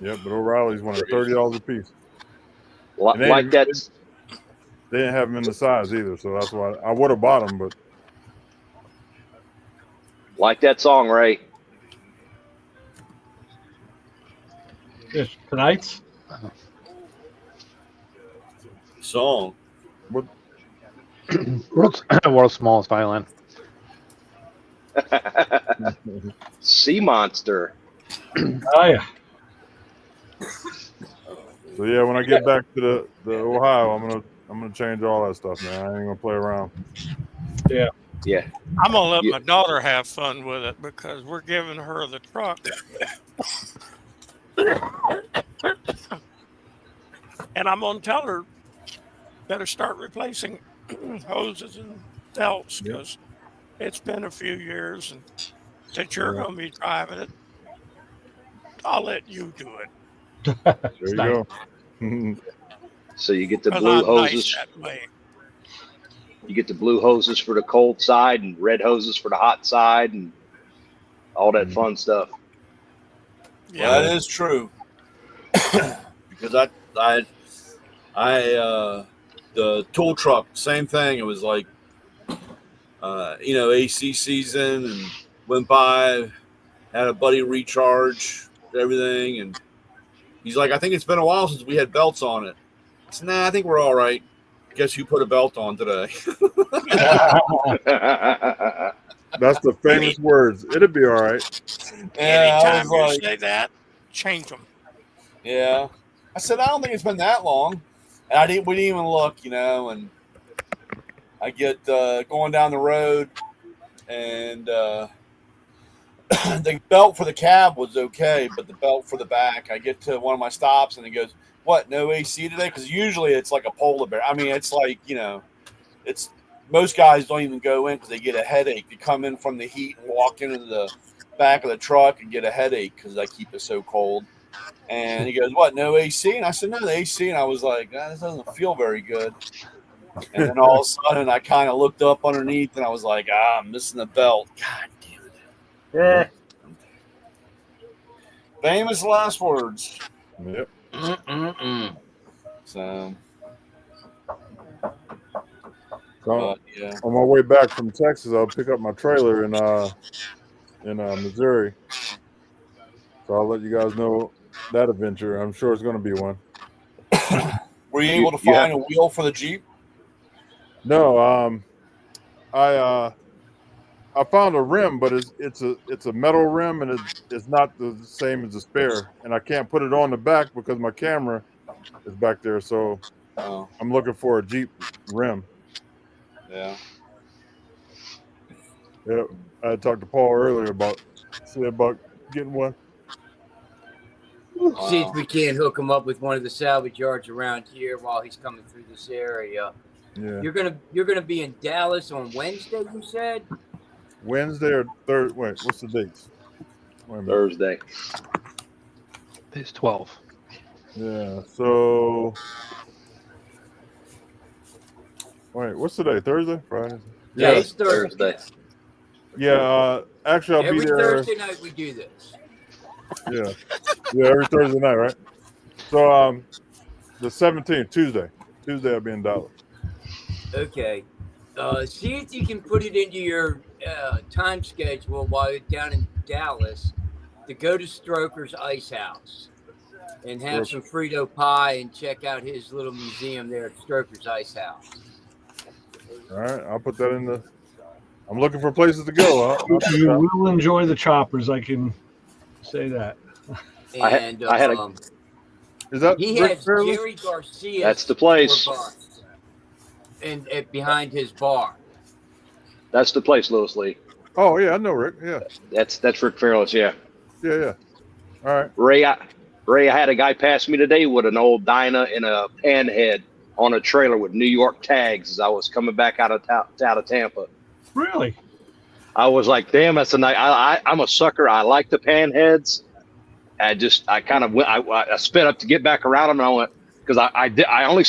Yeah, but O'Reilly's wanted $30 a piece. Like that. They didn't have them in the size either, so that's why I would have bought them, but like that song, Ray. Yes, tonight's Song. what World's smallest violin. Sea Monster. oh yeah. So yeah, when I get back to the Ohio, I'm gonna change all that stuff, man. I ain't gonna play around. Yeah. Yeah. I'm going to let my daughter have fun with it because we're giving her the truck. And I'm going to tell her better start replacing hoses and belts because it's been a few years and since you're going to be driving it, I'll let you do it. There you go. So you get the 'Cause blue I'm hoses. nice that way. You get the blue hoses for the cold side and red hoses for the hot side and all that fun stuff. Yeah, Well, that is true. Because the tool truck, same thing. It was like, AC season and went by, had a buddy recharge everything, and He's like, I think it's been a while since we had belts on it. I said, nah, I think we're all right. Guess who put a belt on today? That's the famous words. It'll be all right. Yeah, I Anytime was you like, say that, change them. yeah. I said, I don't think it's been that long. And we didn't even look, you know, and I get going down the road, and the belt for the cab was okay, but the belt for the back, I get to one of my stops, and he goes, what, no AC today? Because usually it's like a polar bear. I mean, it's like, you know, it's most guys don't even go in because they get a headache. They come in from the heat and walk into the back of the truck and get a headache because I keep it so cold. And he goes, what, no AC? And I said, no, the AC. And I was like, this doesn't feel very good. And then all of a sudden, I kind of looked up underneath, and I was like, I'm missing the belt. God damn it. Yeah. Famous last words. Yep. So, yeah. On my way back from Texas, I'll pick up my trailer in Missouri. So I'll let you guys know that adventure. I'm sure it's going to be one. Were you able to find a wheel for the Jeep? No, I found a rim, but it's a metal rim, and it's not the same as the spare, and I can't put it on the back because my camera is back there. So I'm looking for a Jeep rim. Yeah. Yeah, I talked to Paul earlier about getting one. See if we can't hook him up with one of the salvage yards around here while he's coming through this area. Yeah. You're gonna be in Dallas on Wednesday, you said? Wednesday or Thursday? Wait, what's the dates? Thursday. It's 12. Yeah. So wait, what's today? Thursday? Friday? Yeah, it's Thursday. Yeah. Actually, I'll every be there. Thursday night we do this. Yeah. Yeah, every Thursday night, right? So the 17th, Tuesday I'll be in Dallas. Okay. See if you can put it into your time schedule while you're down in Dallas to go to Stroker's Ice House and have some Frito pie and check out his little museum there at Stroker's Ice House. All right, I'll put that in the. I'm looking for places to go. You will enjoy the choppers. I can say that. And I had a. Is that he Rick has Fairless? Jerry Garcia. That's the place. And behind his bar. That's the place, Lewis Lee. Oh yeah, I know Rick. Yeah. That's Rick Fairless. Yeah. Yeah. All right. Ray, I had a guy pass me today with an old Dyna and a panhead on a trailer with New York tags as I was coming back out of Tampa. Really? I was like, damn, that's a nice. I'm a sucker. I like the panheads. I kind of went. I sped up to get back around him, and I went because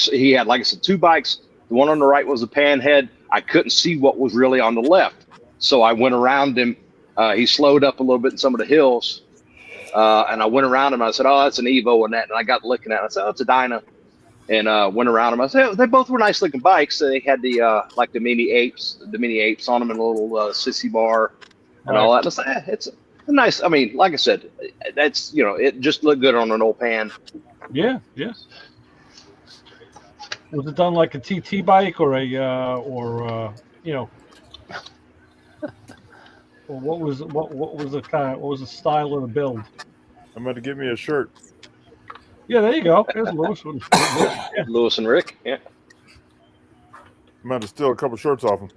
he had, like I said, two bikes. The one on the right was a panhead. I couldn't see what was really on the left, so I went around him. He slowed up a little bit in some of the hills, and I went around him. And I said, "Oh, that's an Evo and that." And I got looking at it. I said, "Oh, it's a Dyna," and went around him. I said, "They both were nice looking bikes. They had the the mini apes on them, and a little sissy bar and all that." And I said, "It's a nice." I mean, like I said, that's it just looked good on an old pan. Yeah. Was it done like a TT bike or or what was the style of the build? I'm going to give me a shirt. Yeah, there you go. There's Lewis. Yeah. Lewis and Rick. Yeah. I'm going to steal a couple shirts off him.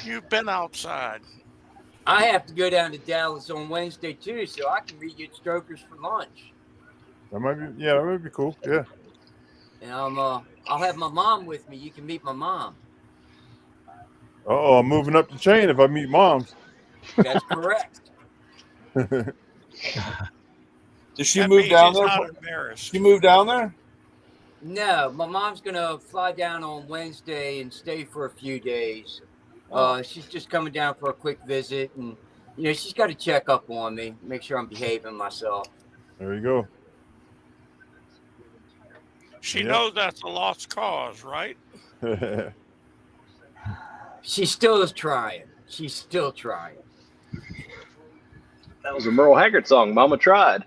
You've been outside. I have to go down to Dallas on Wednesday too, so I can meet you at Stroker's for lunch. That might be cool. Yeah. And I'll have my mom with me. You can meet my mom. I'm moving up the chain if I meet moms. That's correct. Did she move down there? She moved down there? No, my mom's gonna fly down on Wednesday and stay for a few days. She's just coming down for a quick visit, and she's got to check up on me, make sure I'm behaving myself. There you go. She knows that's a lost cause, right? She still is trying. She's still trying. That was a Merle Haggard song. Mama tried.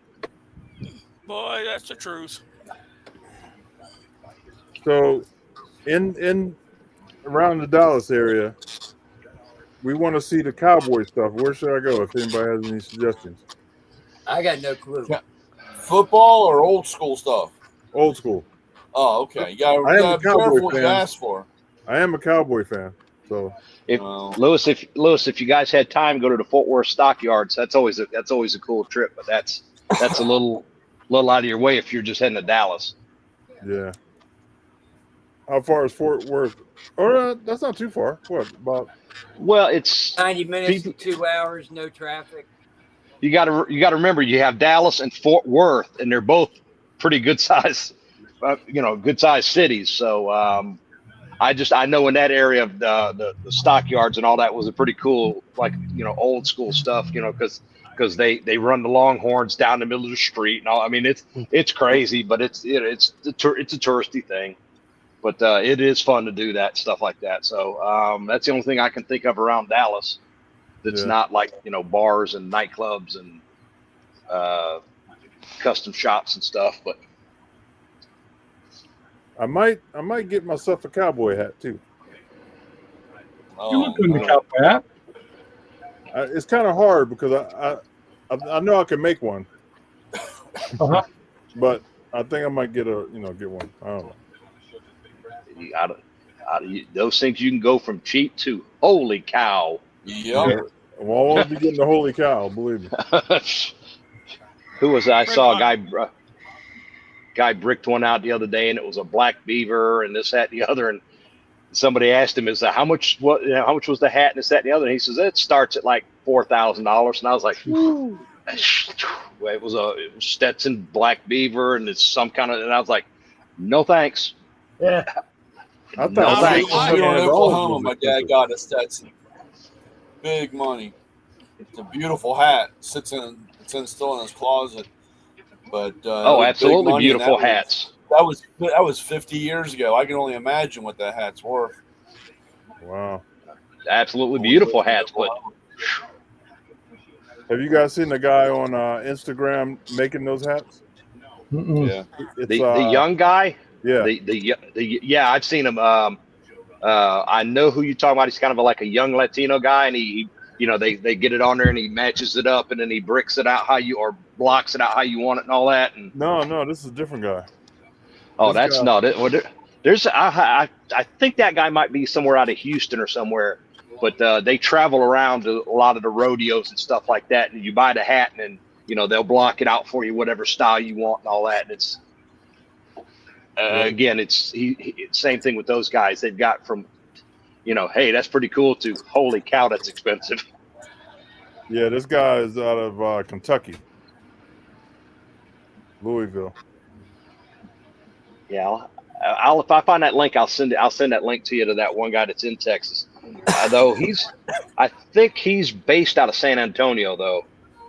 Boy, that's the truth. So, in around the Dallas area, we want to see the cowboy stuff. Where should I go if anybody has any suggestions? I got no clue. Football or old school stuff? Old school. Oh, okay. You I am gotta a be Cowboy careful what you fan. ask for. I am a Cowboy fan. So If if you guys had time, go to the Fort Worth Stockyards. That's always a cool trip, but that's a little out of your way if you're just heading to Dallas. yeah. How far is Fort Worth? Oh, that's not too far. What about? Well, it's 90 minutes to 2 hours, no traffic. you got to remember you have Dallas and Fort Worth, and they're both pretty good size, good size cities. So I know in that area of the stockyards and all that was a pretty cool, like old school stuff. Because they run the Longhorns down the middle of the street and all. I mean, it's crazy, but it's a touristy thing. But it is fun to do that stuff like that. So that's the only thing I can think of around Dallas that's not like bars and nightclubs and custom shops and stuff. But I might get myself a cowboy hat too. You look good in the cowboy hat. It's kind of hard because I know I can make one, but I think I might get one. I don't know. you gotta, those things you can go from cheap to holy cow. Yep. Yeah. Well, I won't be getting the holy cow, believe me. Who was I saw a guy bricked one out the other day, and it was a black beaver and this, that, and the other. And somebody asked him, "How much? How much was the hat?" And this, that, and the other. And he says it starts at like $4,000. And I was like, "Woo!" It was Stetson black beaver, and it's some kind of. And I was like, "No thanks." Yeah. I thought I in Oklahoma, my dad got a Stetson. Big money. It's a beautiful hat. It's still in his closet. But absolutely beautiful hats. That was 50 years ago. I can only imagine what that hat's worth. Wow. Absolutely beautiful hats. But have you guys seen the guy on Instagram making those hats? Yeah. It's, the young guy. Yeah. I've seen him. I know who you're talking about. He's kind of like a young Latino guy, and he they get it on there, and he matches it up, and then he bricks it out or blocks it out how you want it and all that. And no, this is a different guy. Oh, that's not it. I think that guy might be somewhere out of Houston or somewhere, but they travel around to a lot of the rodeos and stuff like that, and you buy the hat, and then they'll block it out for you, whatever style you want and all that. And it's again, it's same thing with those guys. They've got from hey, that's pretty cool, to holy cow, that's expensive. Yeah, this guy is out of Kentucky, Louisville. Yeah, I'll if I find that link, I'll send that link to you to that one guy that's in Texas. Though I think he's based out of San Antonio, though.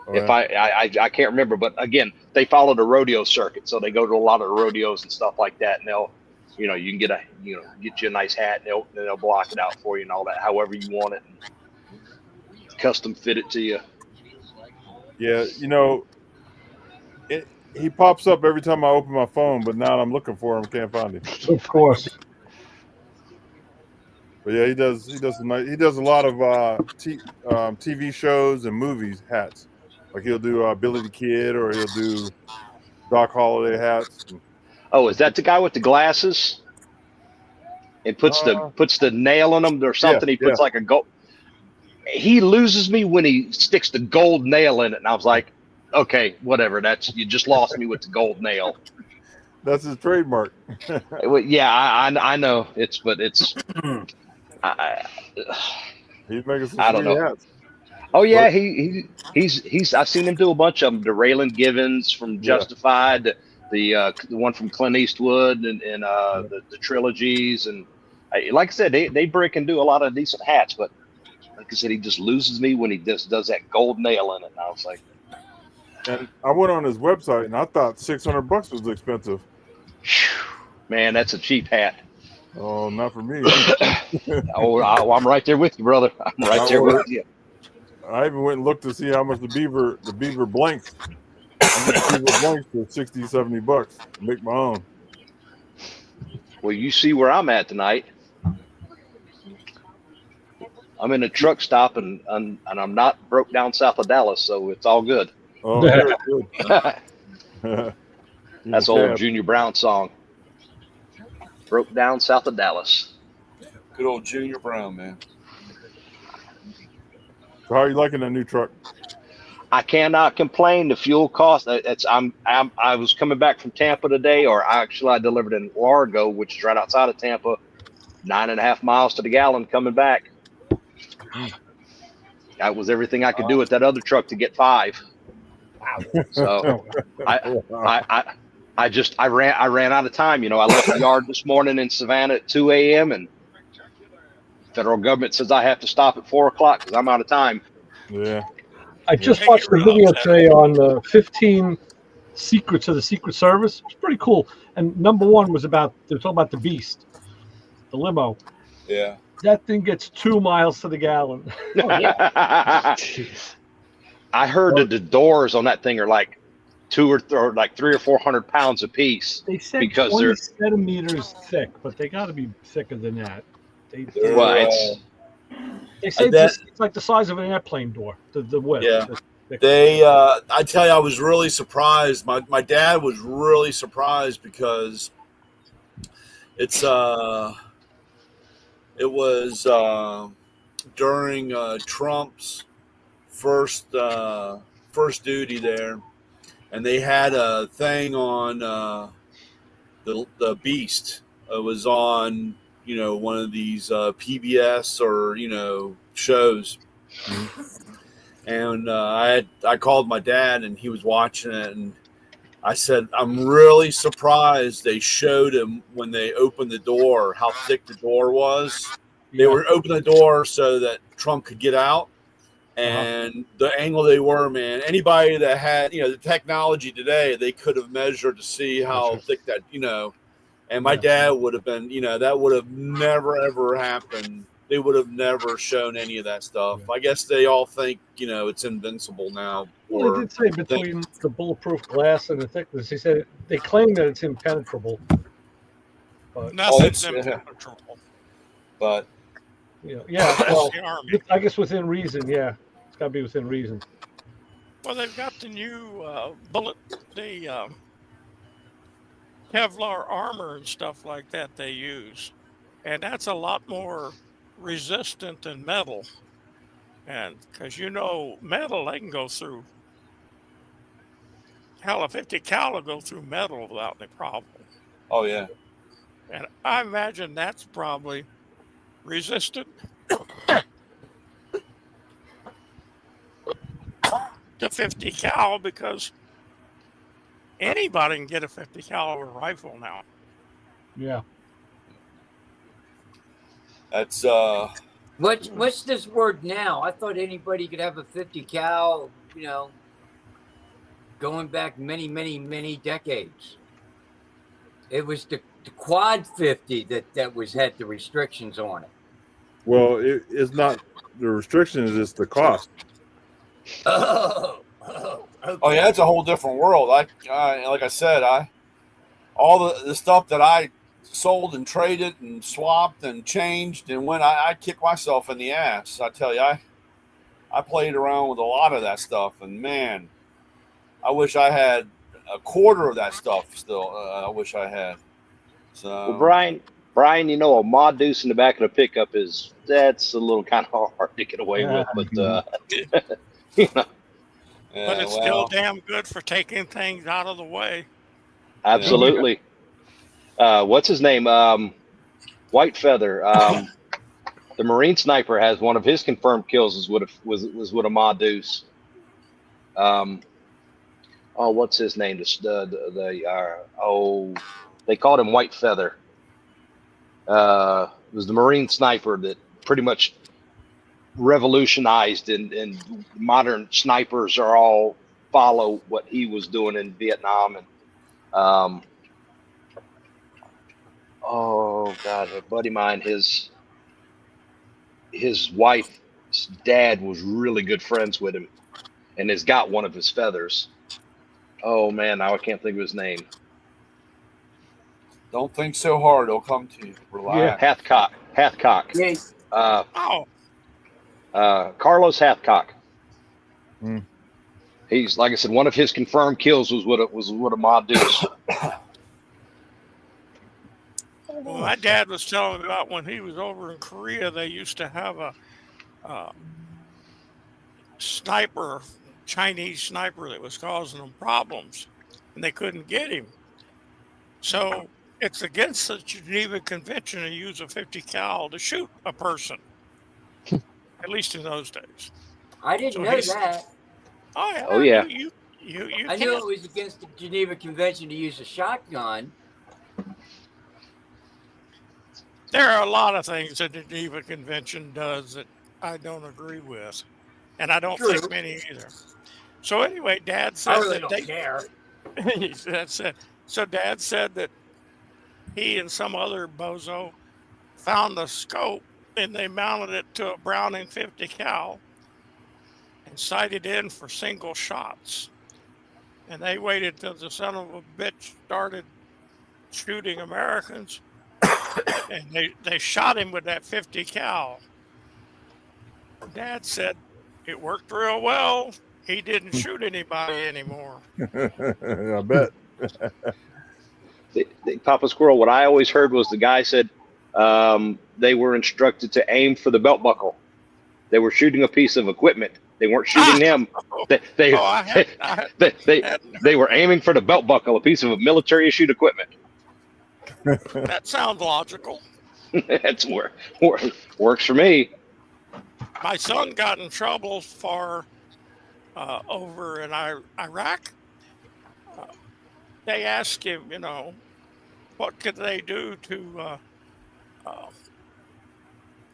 Oh, if I can't remember, but again, they follow the rodeo circuit, so they go to a lot of the rodeos and stuff like that, and they'll, you can get get you a nice hat, and they'll block it out for you and all that, however you want it, and custom fit it to you. Yeah, he pops up every time I open my phone, but now I'm looking for him, can't find him. Of course. But yeah, he does a lot of TV shows and movies hats. Like he'll do Billy the Kid, or he'll do Doc Holliday hats. Oh, is that the guy with the glasses? And puts the nail in them or something. He puts like a gold. He loses me when he sticks the gold nail in it, and I was like, okay, whatever. You just lost me with the gold nail. That's his trademark. Yeah, I know. He's making some I don't know. hats. Oh yeah, he's I've seen him do a bunch of them. The Raylan Givens from Justified, the one from Clint Eastwood, and the trilogies, and like I said, they break and do a lot of decent hats. But like I said, he just loses me when he just does that gold nail in it. And I was like, and I went on his website, and I thought $600 was expensive. Man, that's a cheap hat. Oh, not for me. I'm right there with you, brother. I'm right there with you. I even went and looked to see how much the beaver blanks. I get the beaver blanks for $60-$70. Make my own. Well, you see where I'm at tonight. I'm in a truck stop and I'm not broke down south of Dallas, so it's all good. Oh, good, good. That's old Junior Brown song. Broke down south of Dallas. Good old Junior Brown, man. So how are you liking that new truck? I cannot complain. The fuel cost. I was coming back from Tampa today, or I delivered in Largo, which is right outside of Tampa, 9.5 miles to the gallon coming back. That was everything I could do with that other truck to get 5. So I ran out of time. I left the yard this morning in Savannah at 2 a.m. and federal government says I have to stop at 4 o'clock because I'm out of time. Yeah. I just watched the video today on the 15 secrets of the Secret Service. It's pretty cool. And number one was they're talking about the Beast, the limo. Yeah. That thing gets 2 miles to the gallon. I heard that the doors on that thing are like 300 or 400 pounds a piece. They said because 20 they're centimeters thick, but they got to be thicker than that. They say it's like the size of an airplane door, the width. Yeah. I tell you, I was really surprised. My dad was really surprised because it was during Trump's first duty there, and they had a thing on the Beast. It was on one of these PBS or shows. And I called my dad, and he was watching it, and I said, I'm really surprised they showed him when they opened the door how thick the door was. They were opening the door so that Trump could get out, and the angle they were, man, anybody that had the technology today, they could have measured to see how thick that and my dad would have been that would have never ever happened. They would have never shown any of that stuff. I guess they all think, it's invincible now. Well, they did say between the bulletproof glass and the thickness, they claim that it's impenetrable. But nothing's impenetrable. But well, I guess within reason, it's got to be within reason. Well, they've got the new the Kevlar armor and stuff like that they use, and that's a lot more resistant than metal, and because metal, they can go through a 50 cal will go through metal without any problem. Oh yeah. And I imagine that's probably resistant to 50 cal because anybody can get a 50 caliber rifle now. Yeah. That's What's this word now? I thought anybody could have a 50 cal, going back many, many, many decades. It was the quad 50 that had the restrictions on it. Well, it's not the restrictions; it's the cost. Okay. Oh yeah, it's a whole different world. Like I said, all the stuff that I sold and traded and swapped and changed, and when I kicked myself in the ass. I tell you, I played around with a lot of that stuff, and man, I wish I had a quarter of that stuff still. I wish I had. So, well, Brian, a mod deuce in the back of the pickup that's a little kind of hard to get away with, but but it's still damn good for taking things out of the way. Absolutely. What's his name? White Feather. The Marine sniper has one of his confirmed kills was with a mod deuce. What's his name? They called him White Feather. It was the Marine sniper that pretty much revolutionized, and modern snipers are all follow what he was doing in Vietnam. And oh God, a buddy of mine, his wife dad was really good friends with him and has got one of his feathers. Oh man, now I can't think of his name. Don't think so hard. It'll come to you. Relax. Hathcock. Yes. Carlos Hathcock. Hmm. He's, like I said, one of his confirmed kills was what a Ma Deuce. Well, my dad was telling me about when he was over in Korea, they used to have a sniper, Chinese sniper that was causing them problems, and they couldn't get him. So it's against the Geneva Convention to use a 50 cal to shoot a person, at least in those days. I didn't know that. Oh yeah. Oh, yeah. You I knew it was against the Geneva Convention to use a shotgun. There are a lot of things that the Geneva Convention does that I don't agree with, and I don't think many either. So anyway, Dad said I really that don't care. That's it. So Dad said that he and some other bozo found the scope and they mounted it to a Browning 50 cal and sighted in for single shots. And they waited till the son of a bitch started shooting Americans, and they shot him with that 50 cal. Dad said it worked real well. He didn't shoot anybody anymore. I bet. Papa Squirrel, what I always heard was the guy said they were instructed to aim for the belt buckle. They were shooting a piece of equipment. They weren't shooting him. They were aiming for the belt buckle, a piece of military issued equipment. That sounds logical. That's works for me. My son got in trouble for over in Iraq. They asked him, what could they do to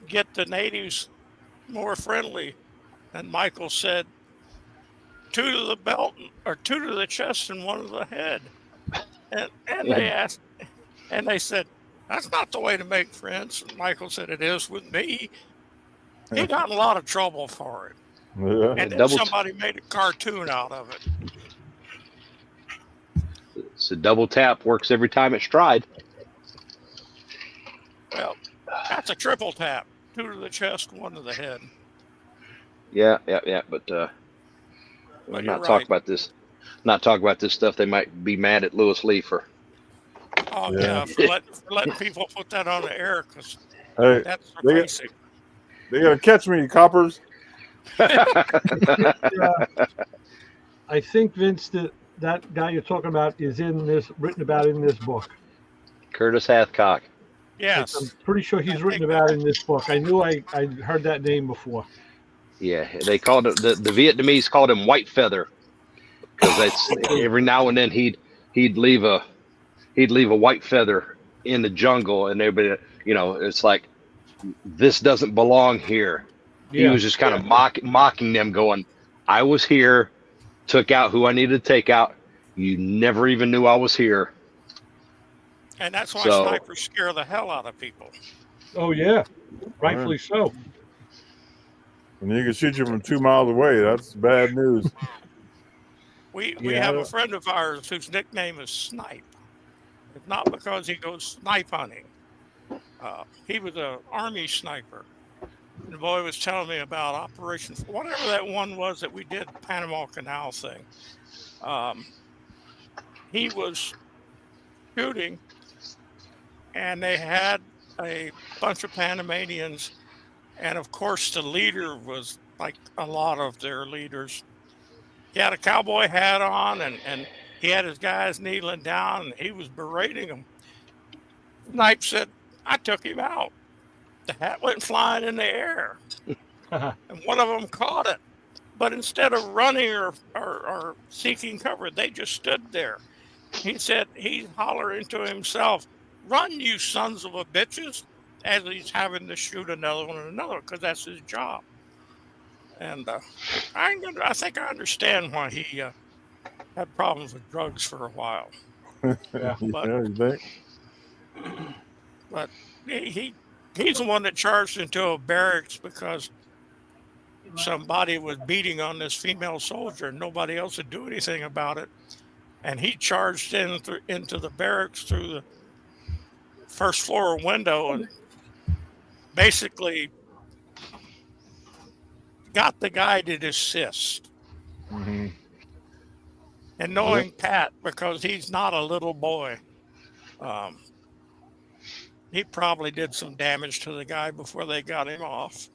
get the natives more friendly? And Michael said, 2 to the belt, or 2 to the chest and 1 to the head. And they asked, and they said, that's not the way to make friends. And Michael said, it is with me. He got in a lot of trouble for it. Yeah. And then somebody made a cartoon out of it. So double tap works every time it's tried. Well, that's a triple tap. 2 to the chest, 1 to the head. Yeah. But we're not talking about this. Not talk about this stuff. They might be mad at Lewis Lee for. Oh yeah, for letting people put that on the air, because Hey, that's basic. They gotta catch me, coppers. I think, Vince, that guy you're talking about is written about in this book. Curtis Hathcock. Yes. I'm pretty sure he's written about in this book. I knew I heard that name before. Yeah, they called it the Vietnamese called him White Feather, because that's every now and then he'd leave a white feather in the jungle, and everybody, it's like, this doesn't belong here. Yeah. He was just kind of mocking them, going, I was here, took out who I needed to take out. You never even knew I was here. And that's why snipers scare the hell out of people. Oh yeah, rightfully so. And you can shoot you from 2 miles away. That's bad news. We have a friend of ours whose nickname is Snipe. It's not because he goes snipe hunting. He was an Army sniper. And the boy was telling me about Operation, whatever that one was that we did, Panama Canal thing. He was shooting, and they had a bunch of Panamanians, and of course the leader was like a lot of their leaders. He had a cowboy hat on, and he had his guys kneeling down, and he was berating them. Snipe said, I took him out. The hat went flying in the air, and one of them caught it. But instead of running or seeking cover, they just stood there. He said he's hollering to himself, run, you sons of a bitches, as he's having to shoot another one and another, because that's his job. And I think I understand why he had problems with drugs for a while. Yeah, you think? But he's the one that charged into a barracks because somebody was beating on this female soldier and nobody else would do anything about it. And he charged into the barracks through the first floor window and basically got the guy to desist. Mm-hmm. And knowing Pat, because he's not a little boy, he probably did some damage to the guy before they got him off.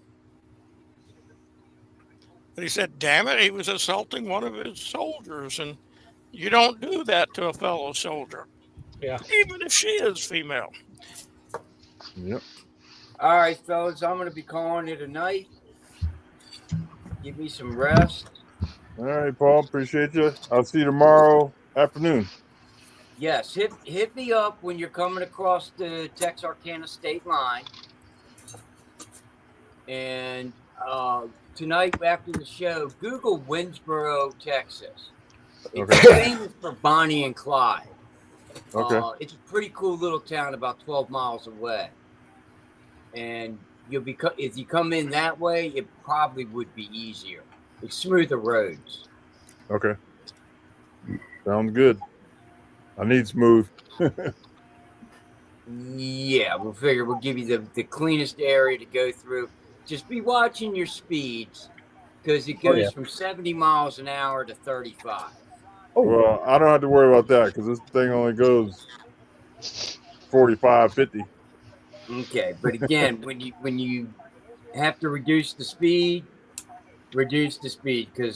But he said, damn it, he was assaulting one of his soldiers. And you don't do that to a fellow soldier. Yeah. Even if she is female. Yep. All right, fellas, I'm going to be calling it a night. Give me some rest. All right, Paul. Appreciate you. I'll see you tomorrow afternoon. Yes, hit me up when you're coming across the Texarkana state line. And tonight after the show, Google Winsboro, Texas. It's famous for Bonnie and Clyde. Okay. It's a pretty cool little town about 12 miles away. And if you come in that way, it probably would be easier. It's smoother roads. Okay. Sounds good. I need smooth. Yeah, we'll give you the cleanest area to go through. Just be watching your speeds because it goes from 70 miles an hour to 35. Well, I don't have to worry about that because this thing only goes 45, 50. Okay, but again, when you have to reduce the speed because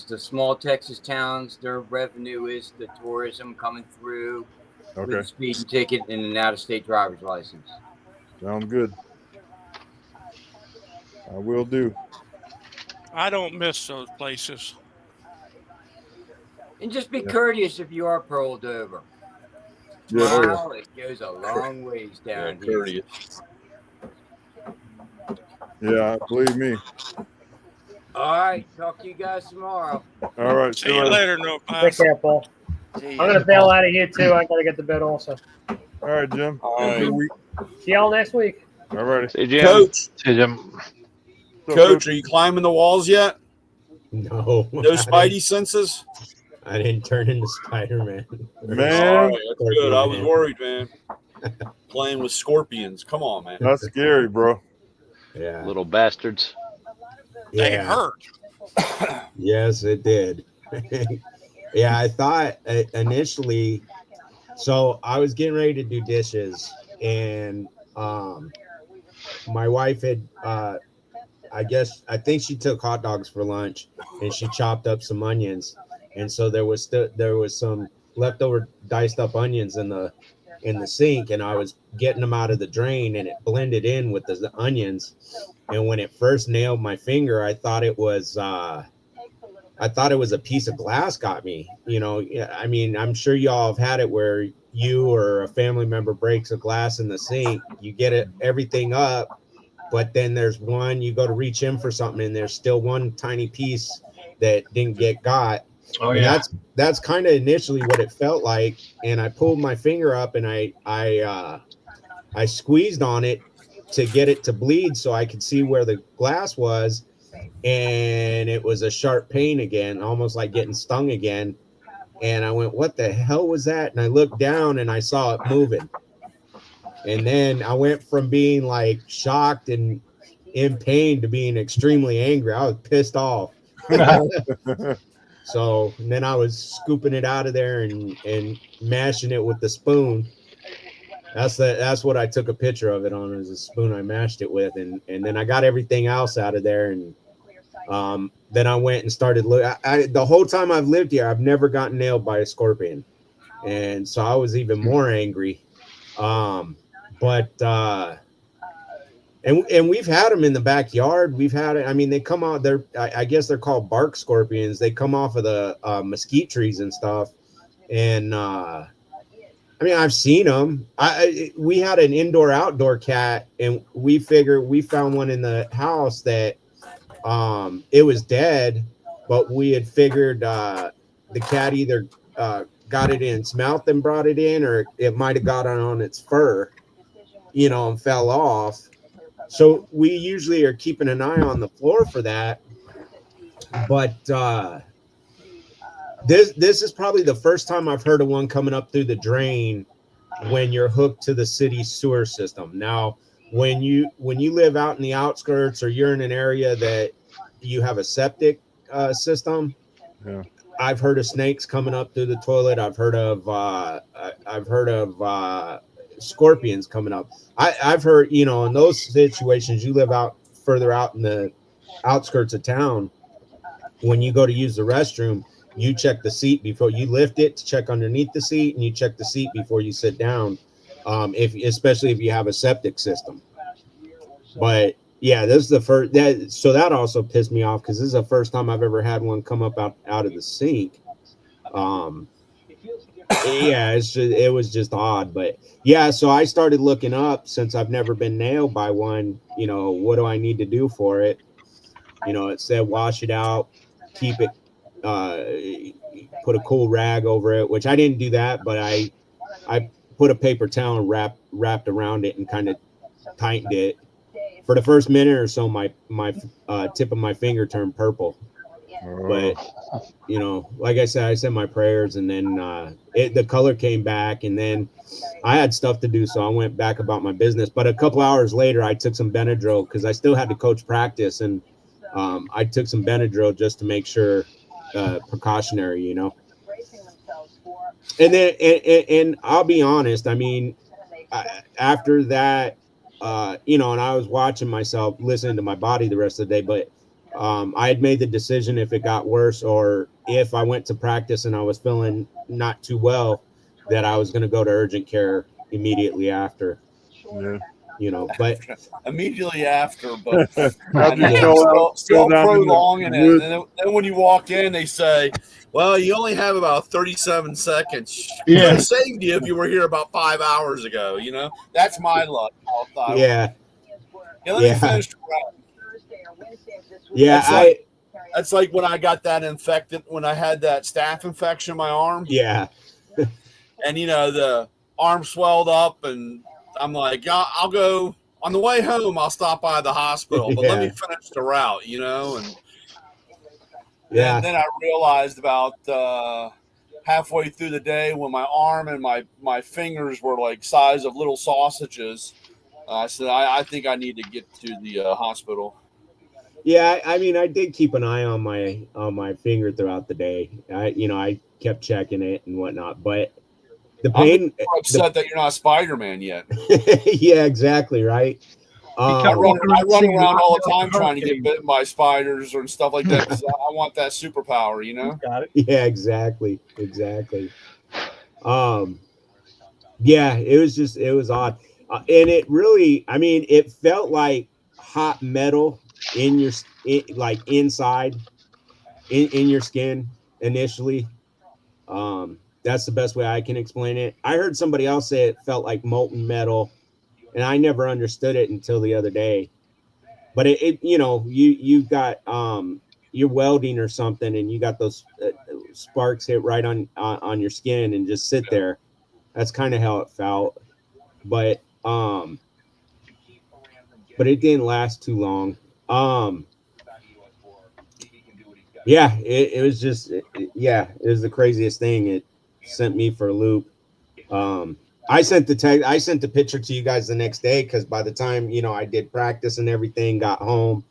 the small Texas towns, their revenue is the tourism coming through with a speeding ticket and an out-of-state driver's license. Sounds good. I will do. I don't miss those places. And just be courteous if you are pulled over. Yeah, Smile, it goes a long ways down here. Courteous. Yeah, believe me. All right, talk to you guys tomorrow. All right. See you later, no Take pass. care, Paul. I'm going to bail out of here, too. I got to get to bed also. All right, Jim. All Have a good right. week. See y'all next week. All righty. Hey, Jim. Coach, Hey, Jim. Coach, are you climbing the walls yet? No. No spidey senses? I didn't turn into Spider-Man. Man. All right, that's good. I was worried, man. Playing with scorpions. Come on, man. That's scary, bro. Yeah. Little bastards. They hurt. Yes, it did. Yeah, I thought initially. So I was getting ready to do dishes, and my wife had, I think she took hot dogs for lunch, and she chopped up some onions, and so there was some leftover diced up onions in the sink, and I was getting them out of the drain, and it blended in with the onions. And when it first nailed my finger, I thought it was a piece of glass got me. You know, I mean, I'm sure y'all have had it where you or a family member breaks a glass in the sink, you get everything up, but then there's one, you go to reach in for something and there's still one tiny piece that didn't get got. Oh, and yeah. that's kind of initially what it felt like. And I pulled my finger up and I squeezed on it to get it to bleed so I could see where the glass was. And it was a sharp pain again, almost like getting stung again. And I went, what the hell was that? And I looked down and I saw it moving. And then I went from being like shocked and in pain to being extremely angry. I was pissed off. So and then I was scooping it out of there and mashing it with the spoon. That's what I took a picture of it on, is a spoon I mashed it with. And then I got everything else out of there. And then I went and started looking. The whole time I've lived here, I've never gotten nailed by a scorpion. And so I was even more angry. And we've had them in the backyard. We've had it. I mean, they come out. I guess they're called bark scorpions. They come off of the mesquite trees and stuff. And I mean, I've seen them. We had an indoor-outdoor cat, and we found one in the house that it was dead, but we had figured the cat either got it in its mouth and brought it in, or it might have got on its fur, and fell off. So we usually are keeping an eye on the floor for that. But this is probably the first time I've heard of one coming up through the drain when you're hooked to the city sewer system. Now, when you live out in the outskirts or you're in an area that you have a septic system, Yeah. I've heard of snakes coming up through the toilet. I've heard of scorpions coming up. I've heard, you know, in those situations, you live out further out in the outskirts of town. When you go to use the restroom, you check the seat before you lift it to check underneath the seat, and you check the seat before you sit down. Especially if you have a septic system. But yeah, this is the first that also pissed me off because this is the first time I've ever had one come up out of the sink. Yeah, it was just odd, but yeah, so I started looking up since I've never been nailed by one. You know, what do I need to do for it? You know, it said wash it out, keep it, put a cool rag over it, which I didn't do that, but I put a paper towel and wrapped around it and kind of tightened it. For the first minute or so, my tip of my finger turned purple. But you know, like I said my prayers, and then the color came back, and then I had stuff to do, so I went back about my business. But a couple hours later, I took some Benadryl because I still had to coach practice, and I took some Benadryl just to make sure, precautionary, you know. And then, and I'll be honest, I mean, after that, you know, and I was watching myself, listening to my body the rest of the day, but I had made the decision if it got worse or if I went to practice and I was feeling not too well, that I was going to go to urgent care immediately after. Yeah. You know, but immediately after, but still prolonging it. And then when you walk in, they say, well, you only have about 37 seconds. Yeah. Could have saved you if you were here about 5 hours ago. You know, that's my luck. Yeah. Let me finish. Yeah, that's like when I got that infected, when I had that staph infection in my arm. Yeah. And, you know, the arm swelled up, and I'm like, I'll go on the way home. I'll stop by the hospital, but let me finish the route, you know. And then I realized about halfway through the day when my arm and my fingers were like size of little sausages. I said, I think I need to get to the hospital. Yeah, I mean, I did keep an eye on my finger throughout the day. I kept checking it and whatnot, but the pain. I'm upset that you're not Spider-Man yet. Yeah, exactly, right. I run around all the time trying to get bitten by spiders or stuff like that because I want that superpower, you know. Got it. Yeah, exactly. Yeah, it was odd, and it really, I mean, it felt like hot metal in your like inside in your skin initially. That's the best way I can explain it. I heard somebody else say it felt like molten metal, and I never understood it until the other day. But it you know, you got you're welding or something, and you got those sparks hit right on your skin and just sit there. That's kind of how it felt, but it didn't last too long. Yeah, it was just, it was the craziest thing. It sent me for a loop. I sent the picture to you guys the next day because by the time, you know, I did practice and everything, got home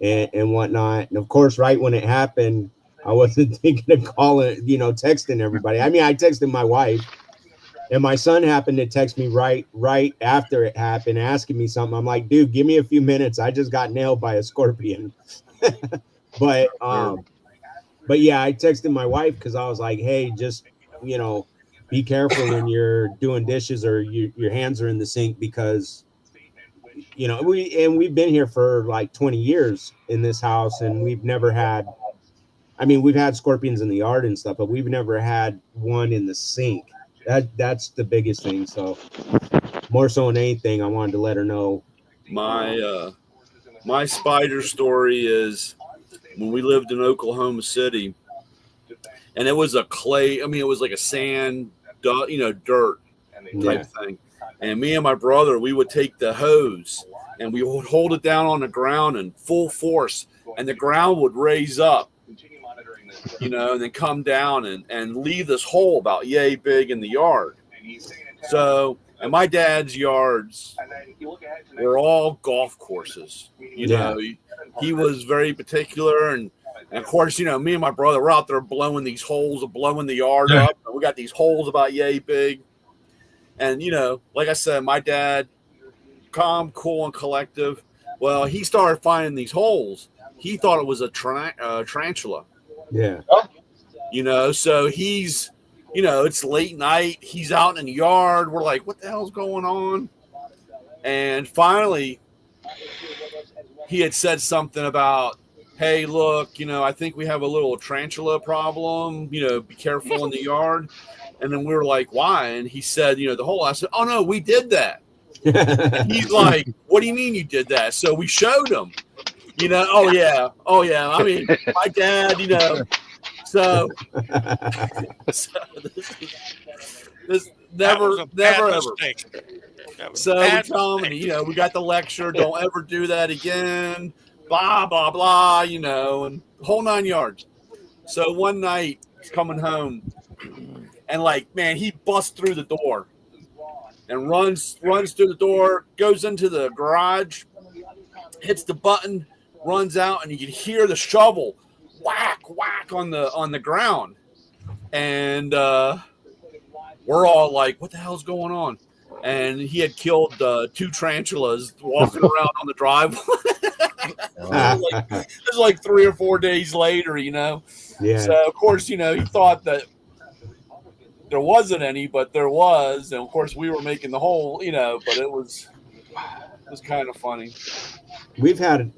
and whatnot. And of course, right when it happened, I wasn't thinking of calling, you know, texting everybody. I mean, I texted my wife, and my son happened to text me right after it happened, asking me something. I'm like, dude, give me a few minutes. I just got nailed by a scorpion. But yeah, I texted my wife because I was like, hey, just, you know, be careful when you're doing dishes or your hands are in the sink because, you know, we've been here for like 20 years in this house, and we've never had, I mean, we've had scorpions in the yard and stuff, but we've never had one in the sink. That's the biggest thing. So more so than anything, I wanted to let her know. My spider story is when we lived in Oklahoma City, and it was a clay. I mean, it was like a sand, you know, dirt type thing. And me and my brother, we would take the hose and we would hold it down on the ground in full force, and the ground would raise up. you know, and then come down and leave this hole about yay big in the yard. So, and my dad's yards were all golf courses. You know, he was very particular, and of course, you know, me and my brother were out there blowing these holes, blowing the yard up. We got these holes about yay big. And, you know, like I said, my dad, calm, cool, and collective. Well, he started finding these holes. He thought it was a tarantula. Yeah. You know, so he's, you know, it's late night. He's out in the yard. We're like, what the hell's going on? And finally, he had said something about, hey, look, you know, I think we have a little tarantula problem. You know, be careful in the yard. And then we were like, why? And he said, you know, the hole. I said, oh, no, we did that. And he's like, what do you mean you did that? So we showed him, you know, oh, yeah. I mean, my dad, you know, so this never ever. So we tell him, you know, we got the lecture, don't ever do that again, blah, blah, blah, you know, and the whole 9 yards. So one night he's coming home and like, man, he busts through the door and runs through the door, goes into the garage, hits the button, runs out, and you can hear the shovel whack on the ground. And we're all like, what the hell's going on? And he had killed 2 tarantulas walking around on the driveway. It was like 3 or 4 days later, you know. Yeah. So of course, you know, he thought that there wasn't any, but there was, and of course we were making the hole, you know. But it was kind of funny. We've had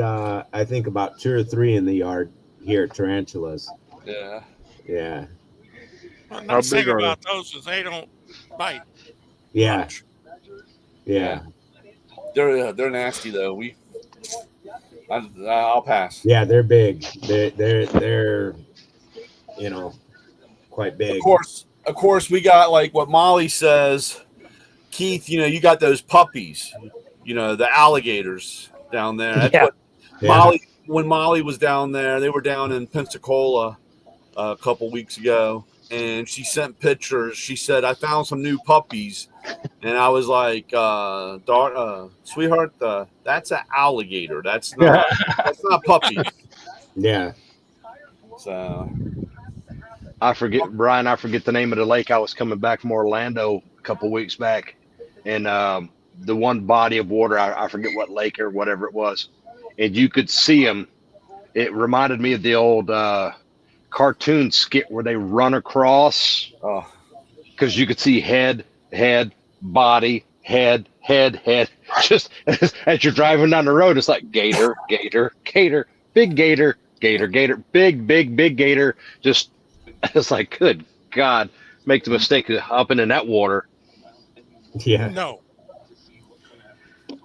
I think about 2 or 3 in the yard here, tarantulas. Yeah. Yeah. Well, the nice thing about those is they don't bite. Yeah. Much. Yeah. They're nasty though. I'll pass. Yeah, they're big. They're you know, quite big. Of course, we got like what Molly says, Keith. You know, you got those puppies. You know, the alligators down there. That's what Molly. When Molly was down there, they were down in Pensacola a couple weeks ago, and she sent pictures. She said, "I found some new puppies," and I was like, "Sweetheart, that's an alligator. That's not puppies." Yeah. So I forget the name of the lake. I was coming back from Orlando a couple weeks back, and the one body of water, I forget what lake or whatever it was, and you could see them. It reminded me of the old cartoon skit where they run across, because you could see head, body, head. Just as you're driving down the road, it's like gator, big gator, big gator. Just it's like, good God, make the mistake of hopping in that water. Yeah. No.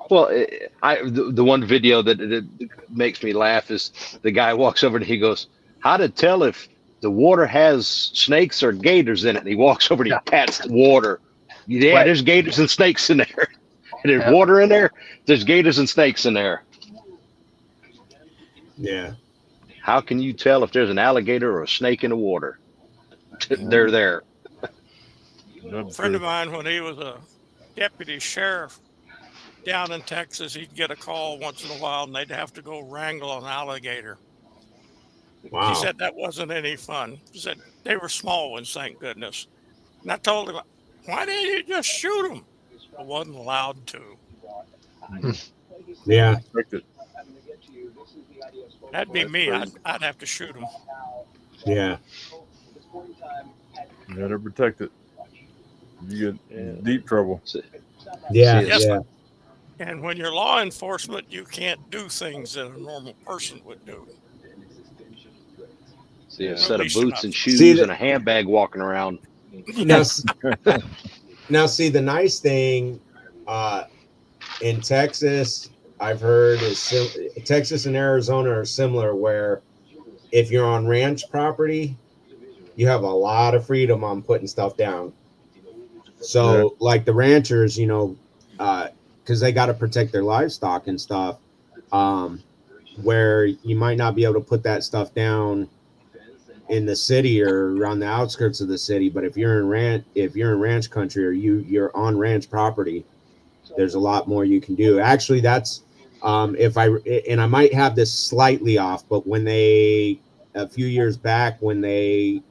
Well, the one video that makes me laugh is the guy walks over and he goes, "How to tell if the water has snakes or gators in it?" And he walks over and he pats the water. Yeah, there's gators and snakes in there. And there's water in there. There's gators and snakes in there. Yeah. How can you tell if there's an alligator or a snake in the water? They're there. A friend of mine, when he was a deputy sheriff down in Texas, he'd get a call once in a while and they'd have to go wrangle an alligator. Wow. He said that wasn't any fun. He said they were small ones, thank goodness. And I told him, why didn't you just shoot them? I wasn't allowed to. Yeah. That'd be me. I'd have to shoot them. Yeah. You gotta protect it. You get in deep trouble. Yeah. Yes, Yeah. And when you're law enforcement, you can't do things that a normal person would do. See a set of boots and shoes and a handbag walking around. Now, see, the nice thing in Texas, I've heard is Texas and Arizona are similar, where if you're on ranch property, you have a lot of freedom on putting stuff down. So like the ranchers, you know, because they got to protect their livestock and stuff, where you might not be able to put that stuff down in the city or around the outskirts of the city. But if you're in ranch country or you're on ranch property, there's a lot more you can do. Actually, that's and I might have this slightly off, but when a few years back, when they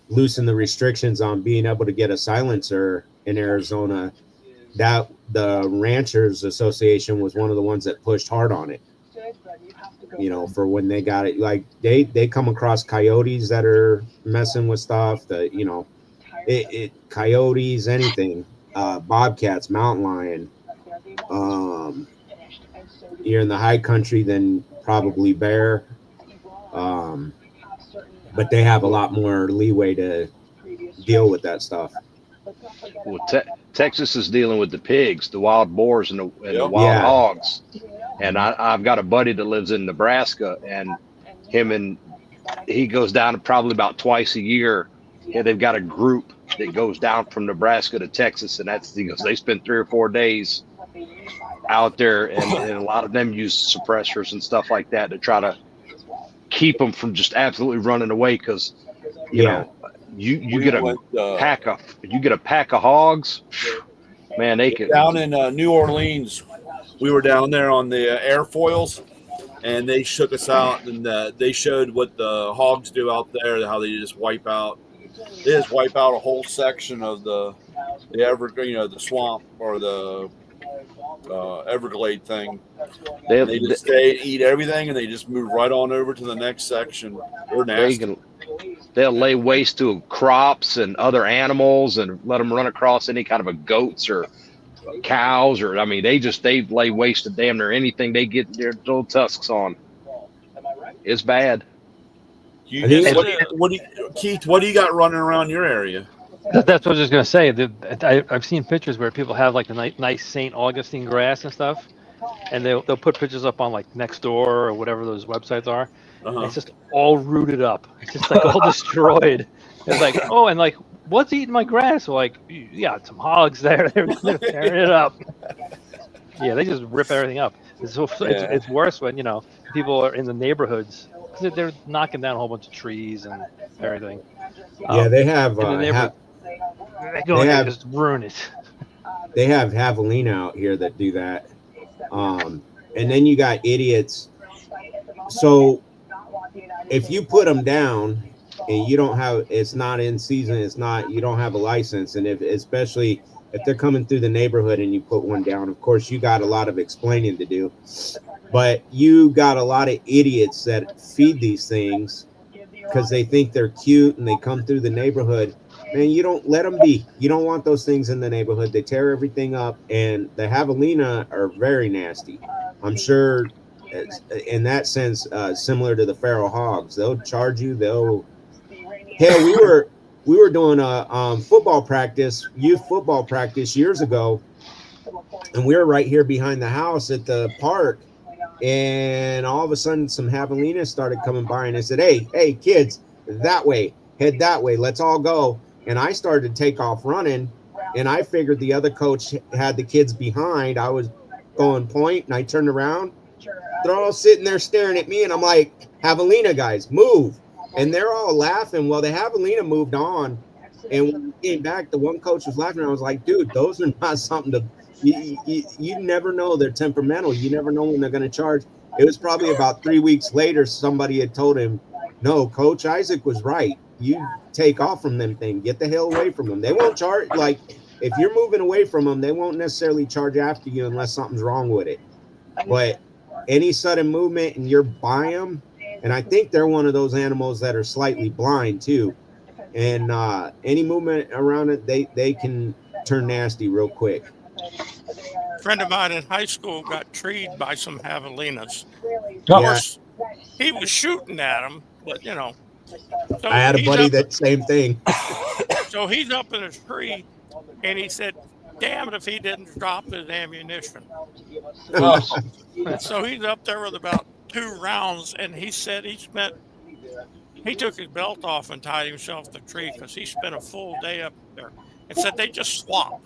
loosened the restrictions on being able to get a silencer in Arizona, that the Ranchers Association was one of the ones that pushed hard on it. You know, for when they got it, like they come across coyotes that are messing with stuff. Coyotes, anything, bobcats, mountain lion. You're in the high country, then probably bear. But they have a lot more leeway to deal with that stuff. Well, Texas is dealing with the pigs, the wild boars, and the wild hogs. And I've got a buddy that lives in Nebraska, and he goes down probably about twice a year. Yeah, they've got a group that goes down from Nebraska to Texas, and they spend 3 or 4 days out there, and a lot of them use suppressors and stuff like that to try to keep them from just absolutely running away. Because you know, you get a pack of hogs, man. They can down in New Orleans. We were down there on the airfoils, and they shook us out, and they showed what the hogs do out there, how they just wipe out a whole section of the the swamp or the Everglade thing. They just eat everything, and they just move right on over to the next section. They're nasty. They'll lay waste to crops and other animals and let them run across any kind of a goats or cows, or I mean, they lay waste to damn near anything they get their little tusks on. It's bad. Keith, what do you got running around your area? That's what I was just gonna say. I've seen pictures where people have like the nice St. Augustine grass and stuff, and they'll put pictures up on like Nextdoor or whatever those websites are. It's just all rooted up. It's just like all destroyed. It's like, oh, and like, what's eating my grass? Well, like, you got some hogs there. They're tearing it up. Yeah, they just rip everything up. It's worse when people are in the neighborhoods because they're knocking down a whole bunch of trees and everything. Yeah, they have. They go and just ruin it. They have javelina out here that do that. And then you got idiots. So if you put them down and it's not in season, you don't have a license. And especially if they're coming through the neighborhood and you put one down, of course, you got a lot of explaining to do. But you got a lot of idiots that feed these things because they think they're cute and they come through the neighborhood. Man, you don't let them be. You don't want those things in the neighborhood. They tear everything up, and the javelina are very nasty. I'm sure in that sense, similar to the feral hogs. They'll charge you. Hell, we were doing a youth football practice years ago, and we were right here behind the house at the park, and all of a sudden some javelinas started coming by, and I said, hey kids, that way, head that way, let's all go. And I started to take off running, and I figured the other coach had the kids behind. I was going point, and I turned around. They're all sitting there staring at me, and I'm like, javelina guys, move. And they're all laughing. Well, the javelina moved on, and when we came back, the one coach was laughing. I was like, dude, those are not something to you never know. They're temperamental. You never know when they're going to charge. It was probably about 3 weeks later, somebody had told him, no, Coach Isaac was right. You take off from them thing. Get the hell away from them. They won't charge. Like, if you're moving away from them, they won't necessarily charge after you unless something's wrong with it. But any sudden movement and you're by them, and I think they're one of those animals that are slightly blind too. And any movement around it, they can turn nasty real quick. A friend of mine in high school got treed by some javelinas. Of course, he was shooting at them, but So I had a buddy that same thing. So he's up in a tree, and he said, damn it if he didn't drop his ammunition. So he's up there with about 2 rounds, and he said he took his belt off and tied himself to the tree because he spent a full day up there, and said they just swap.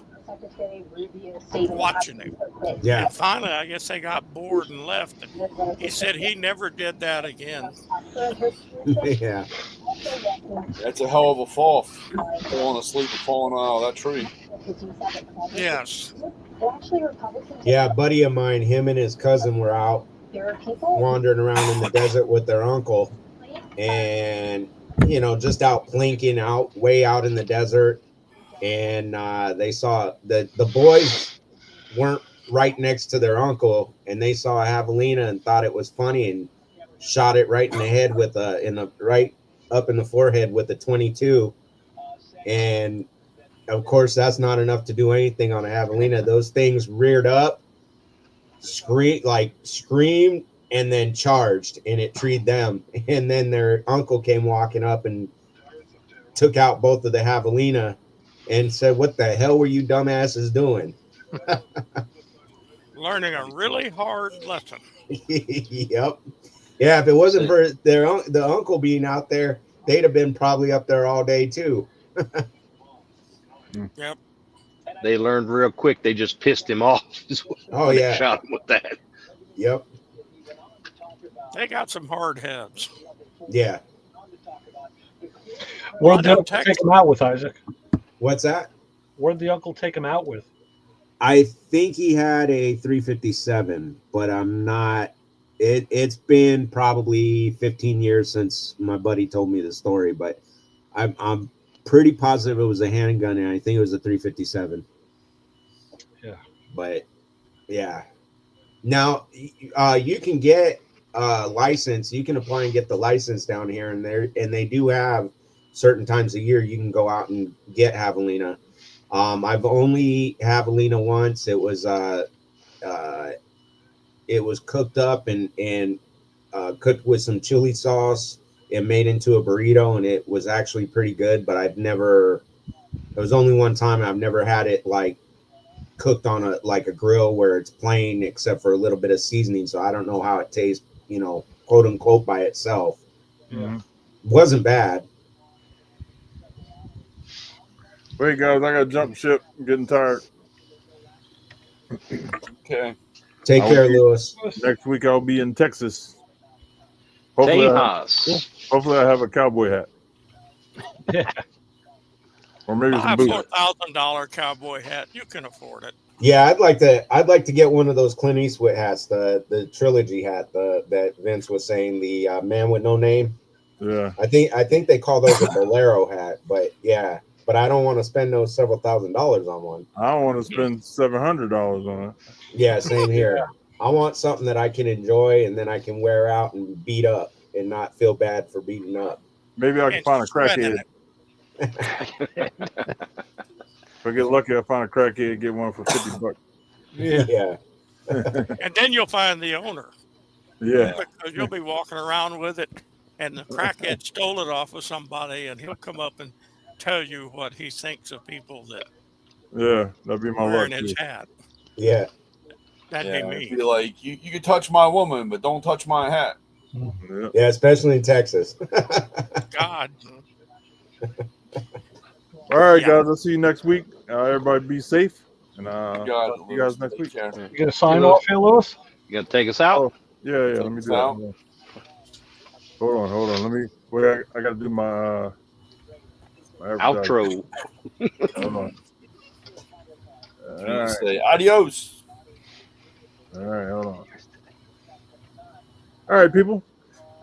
watching him. Yeah. And finally, I guess they got bored and left. And he said he never did that again. Yeah. That's a hell of a fall. Falling asleep and falling out of that tree. Yes. Yeah, a buddy of mine, him and his cousin were out wandering around in the desert with their uncle, and just out plinking out way out in the desert, and they saw the boys weren't right next to their uncle, and they saw a javelina and thought it was funny and shot it right in the head with right up in the forehead with a 22. And of course, that's not enough to do anything on a javelina. Those things reared up, screamed, and then charged, and it treed them. And then their uncle came walking up and took out both of the javelina and said, "What the hell were you dumbasses doing?" Learning a really hard lesson. Yep. Yeah, if it wasn't for the uncle being out there, they'd have been probably up there all day too. Yep. They learned real quick. They just pissed him off. Oh yeah. They shot him with that. Yep. They got some hard heads. Yeah. Where'd the uncle take him out with, Isaac? What's that? Where'd the uncle take him out with? I think he had a 357, but I'm not. It's been probably 15 years since my buddy told me the story, but I'm pretty positive it was a handgun, and I think it was a 357. Yeah. But yeah. Now you can get a license. You can apply and get the license down here, and they do have certain times a year you can go out and get javelina. I've only javelina once. It was cooked up and cooked with some chili sauce and made into a burrito, and it was actually pretty good. But it was only one time. I've never had it like cooked on a grill where it's plain except for a little bit of seasoning. So I don't know how it tastes, quote unquote, by itself. Yeah. Wasn't bad. Wait, guys, I got to jump ship. I'm getting tired. Okay. Take care, Lewis. Next week I'll be in Texas. Hopefully I have a cowboy hat. Yeah. Or maybe I some have boots. $4,000 cowboy hat. You can afford it. Yeah, I'd like to get one of those Clint Eastwood hats, the trilogy hat, that Vince was saying, the Man with No Name. Yeah. I think they call those a bolero hat, but yeah. But I don't want to spend those several $1,000s on one. I don't want to spend $700 on it. Yeah, same here. I want something that I can enjoy and then I can wear out and beat up and not feel bad for beating up. Maybe I can find a crackhead. If I get lucky, I'll find a crackhead and get one for $50. Yeah. And then you'll find the owner. Yeah. Because you'll be walking around with it, and the crackhead stole it off of somebody, and he'll come up and tell you what he thinks of people that that'd be my wearing luck. his hat. Yeah. That'd be me. Be like, you can touch my woman, but don't touch my hat. Yeah, especially in Texas. God. All right, guys. I'll see you next week. Everybody be safe. And talk to you guys next week. You gonna sign off here, Lewis? You gonna take us out? Oh, yeah. Let me do that. Hold on. Let me. Wait, I gotta do my outro. Hold on. Right. Say adios. All right, hold on. All right, people.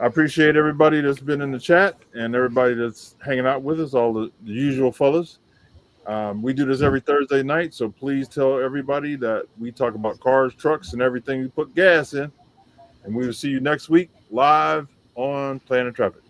I appreciate everybody that's been in the chat and everybody that's hanging out with us, all the usual fellas. We do this every Thursday night, so please tell everybody that we talk about cars, trucks, and everything you put gas in. And we will see you next week live on Planet Traffic.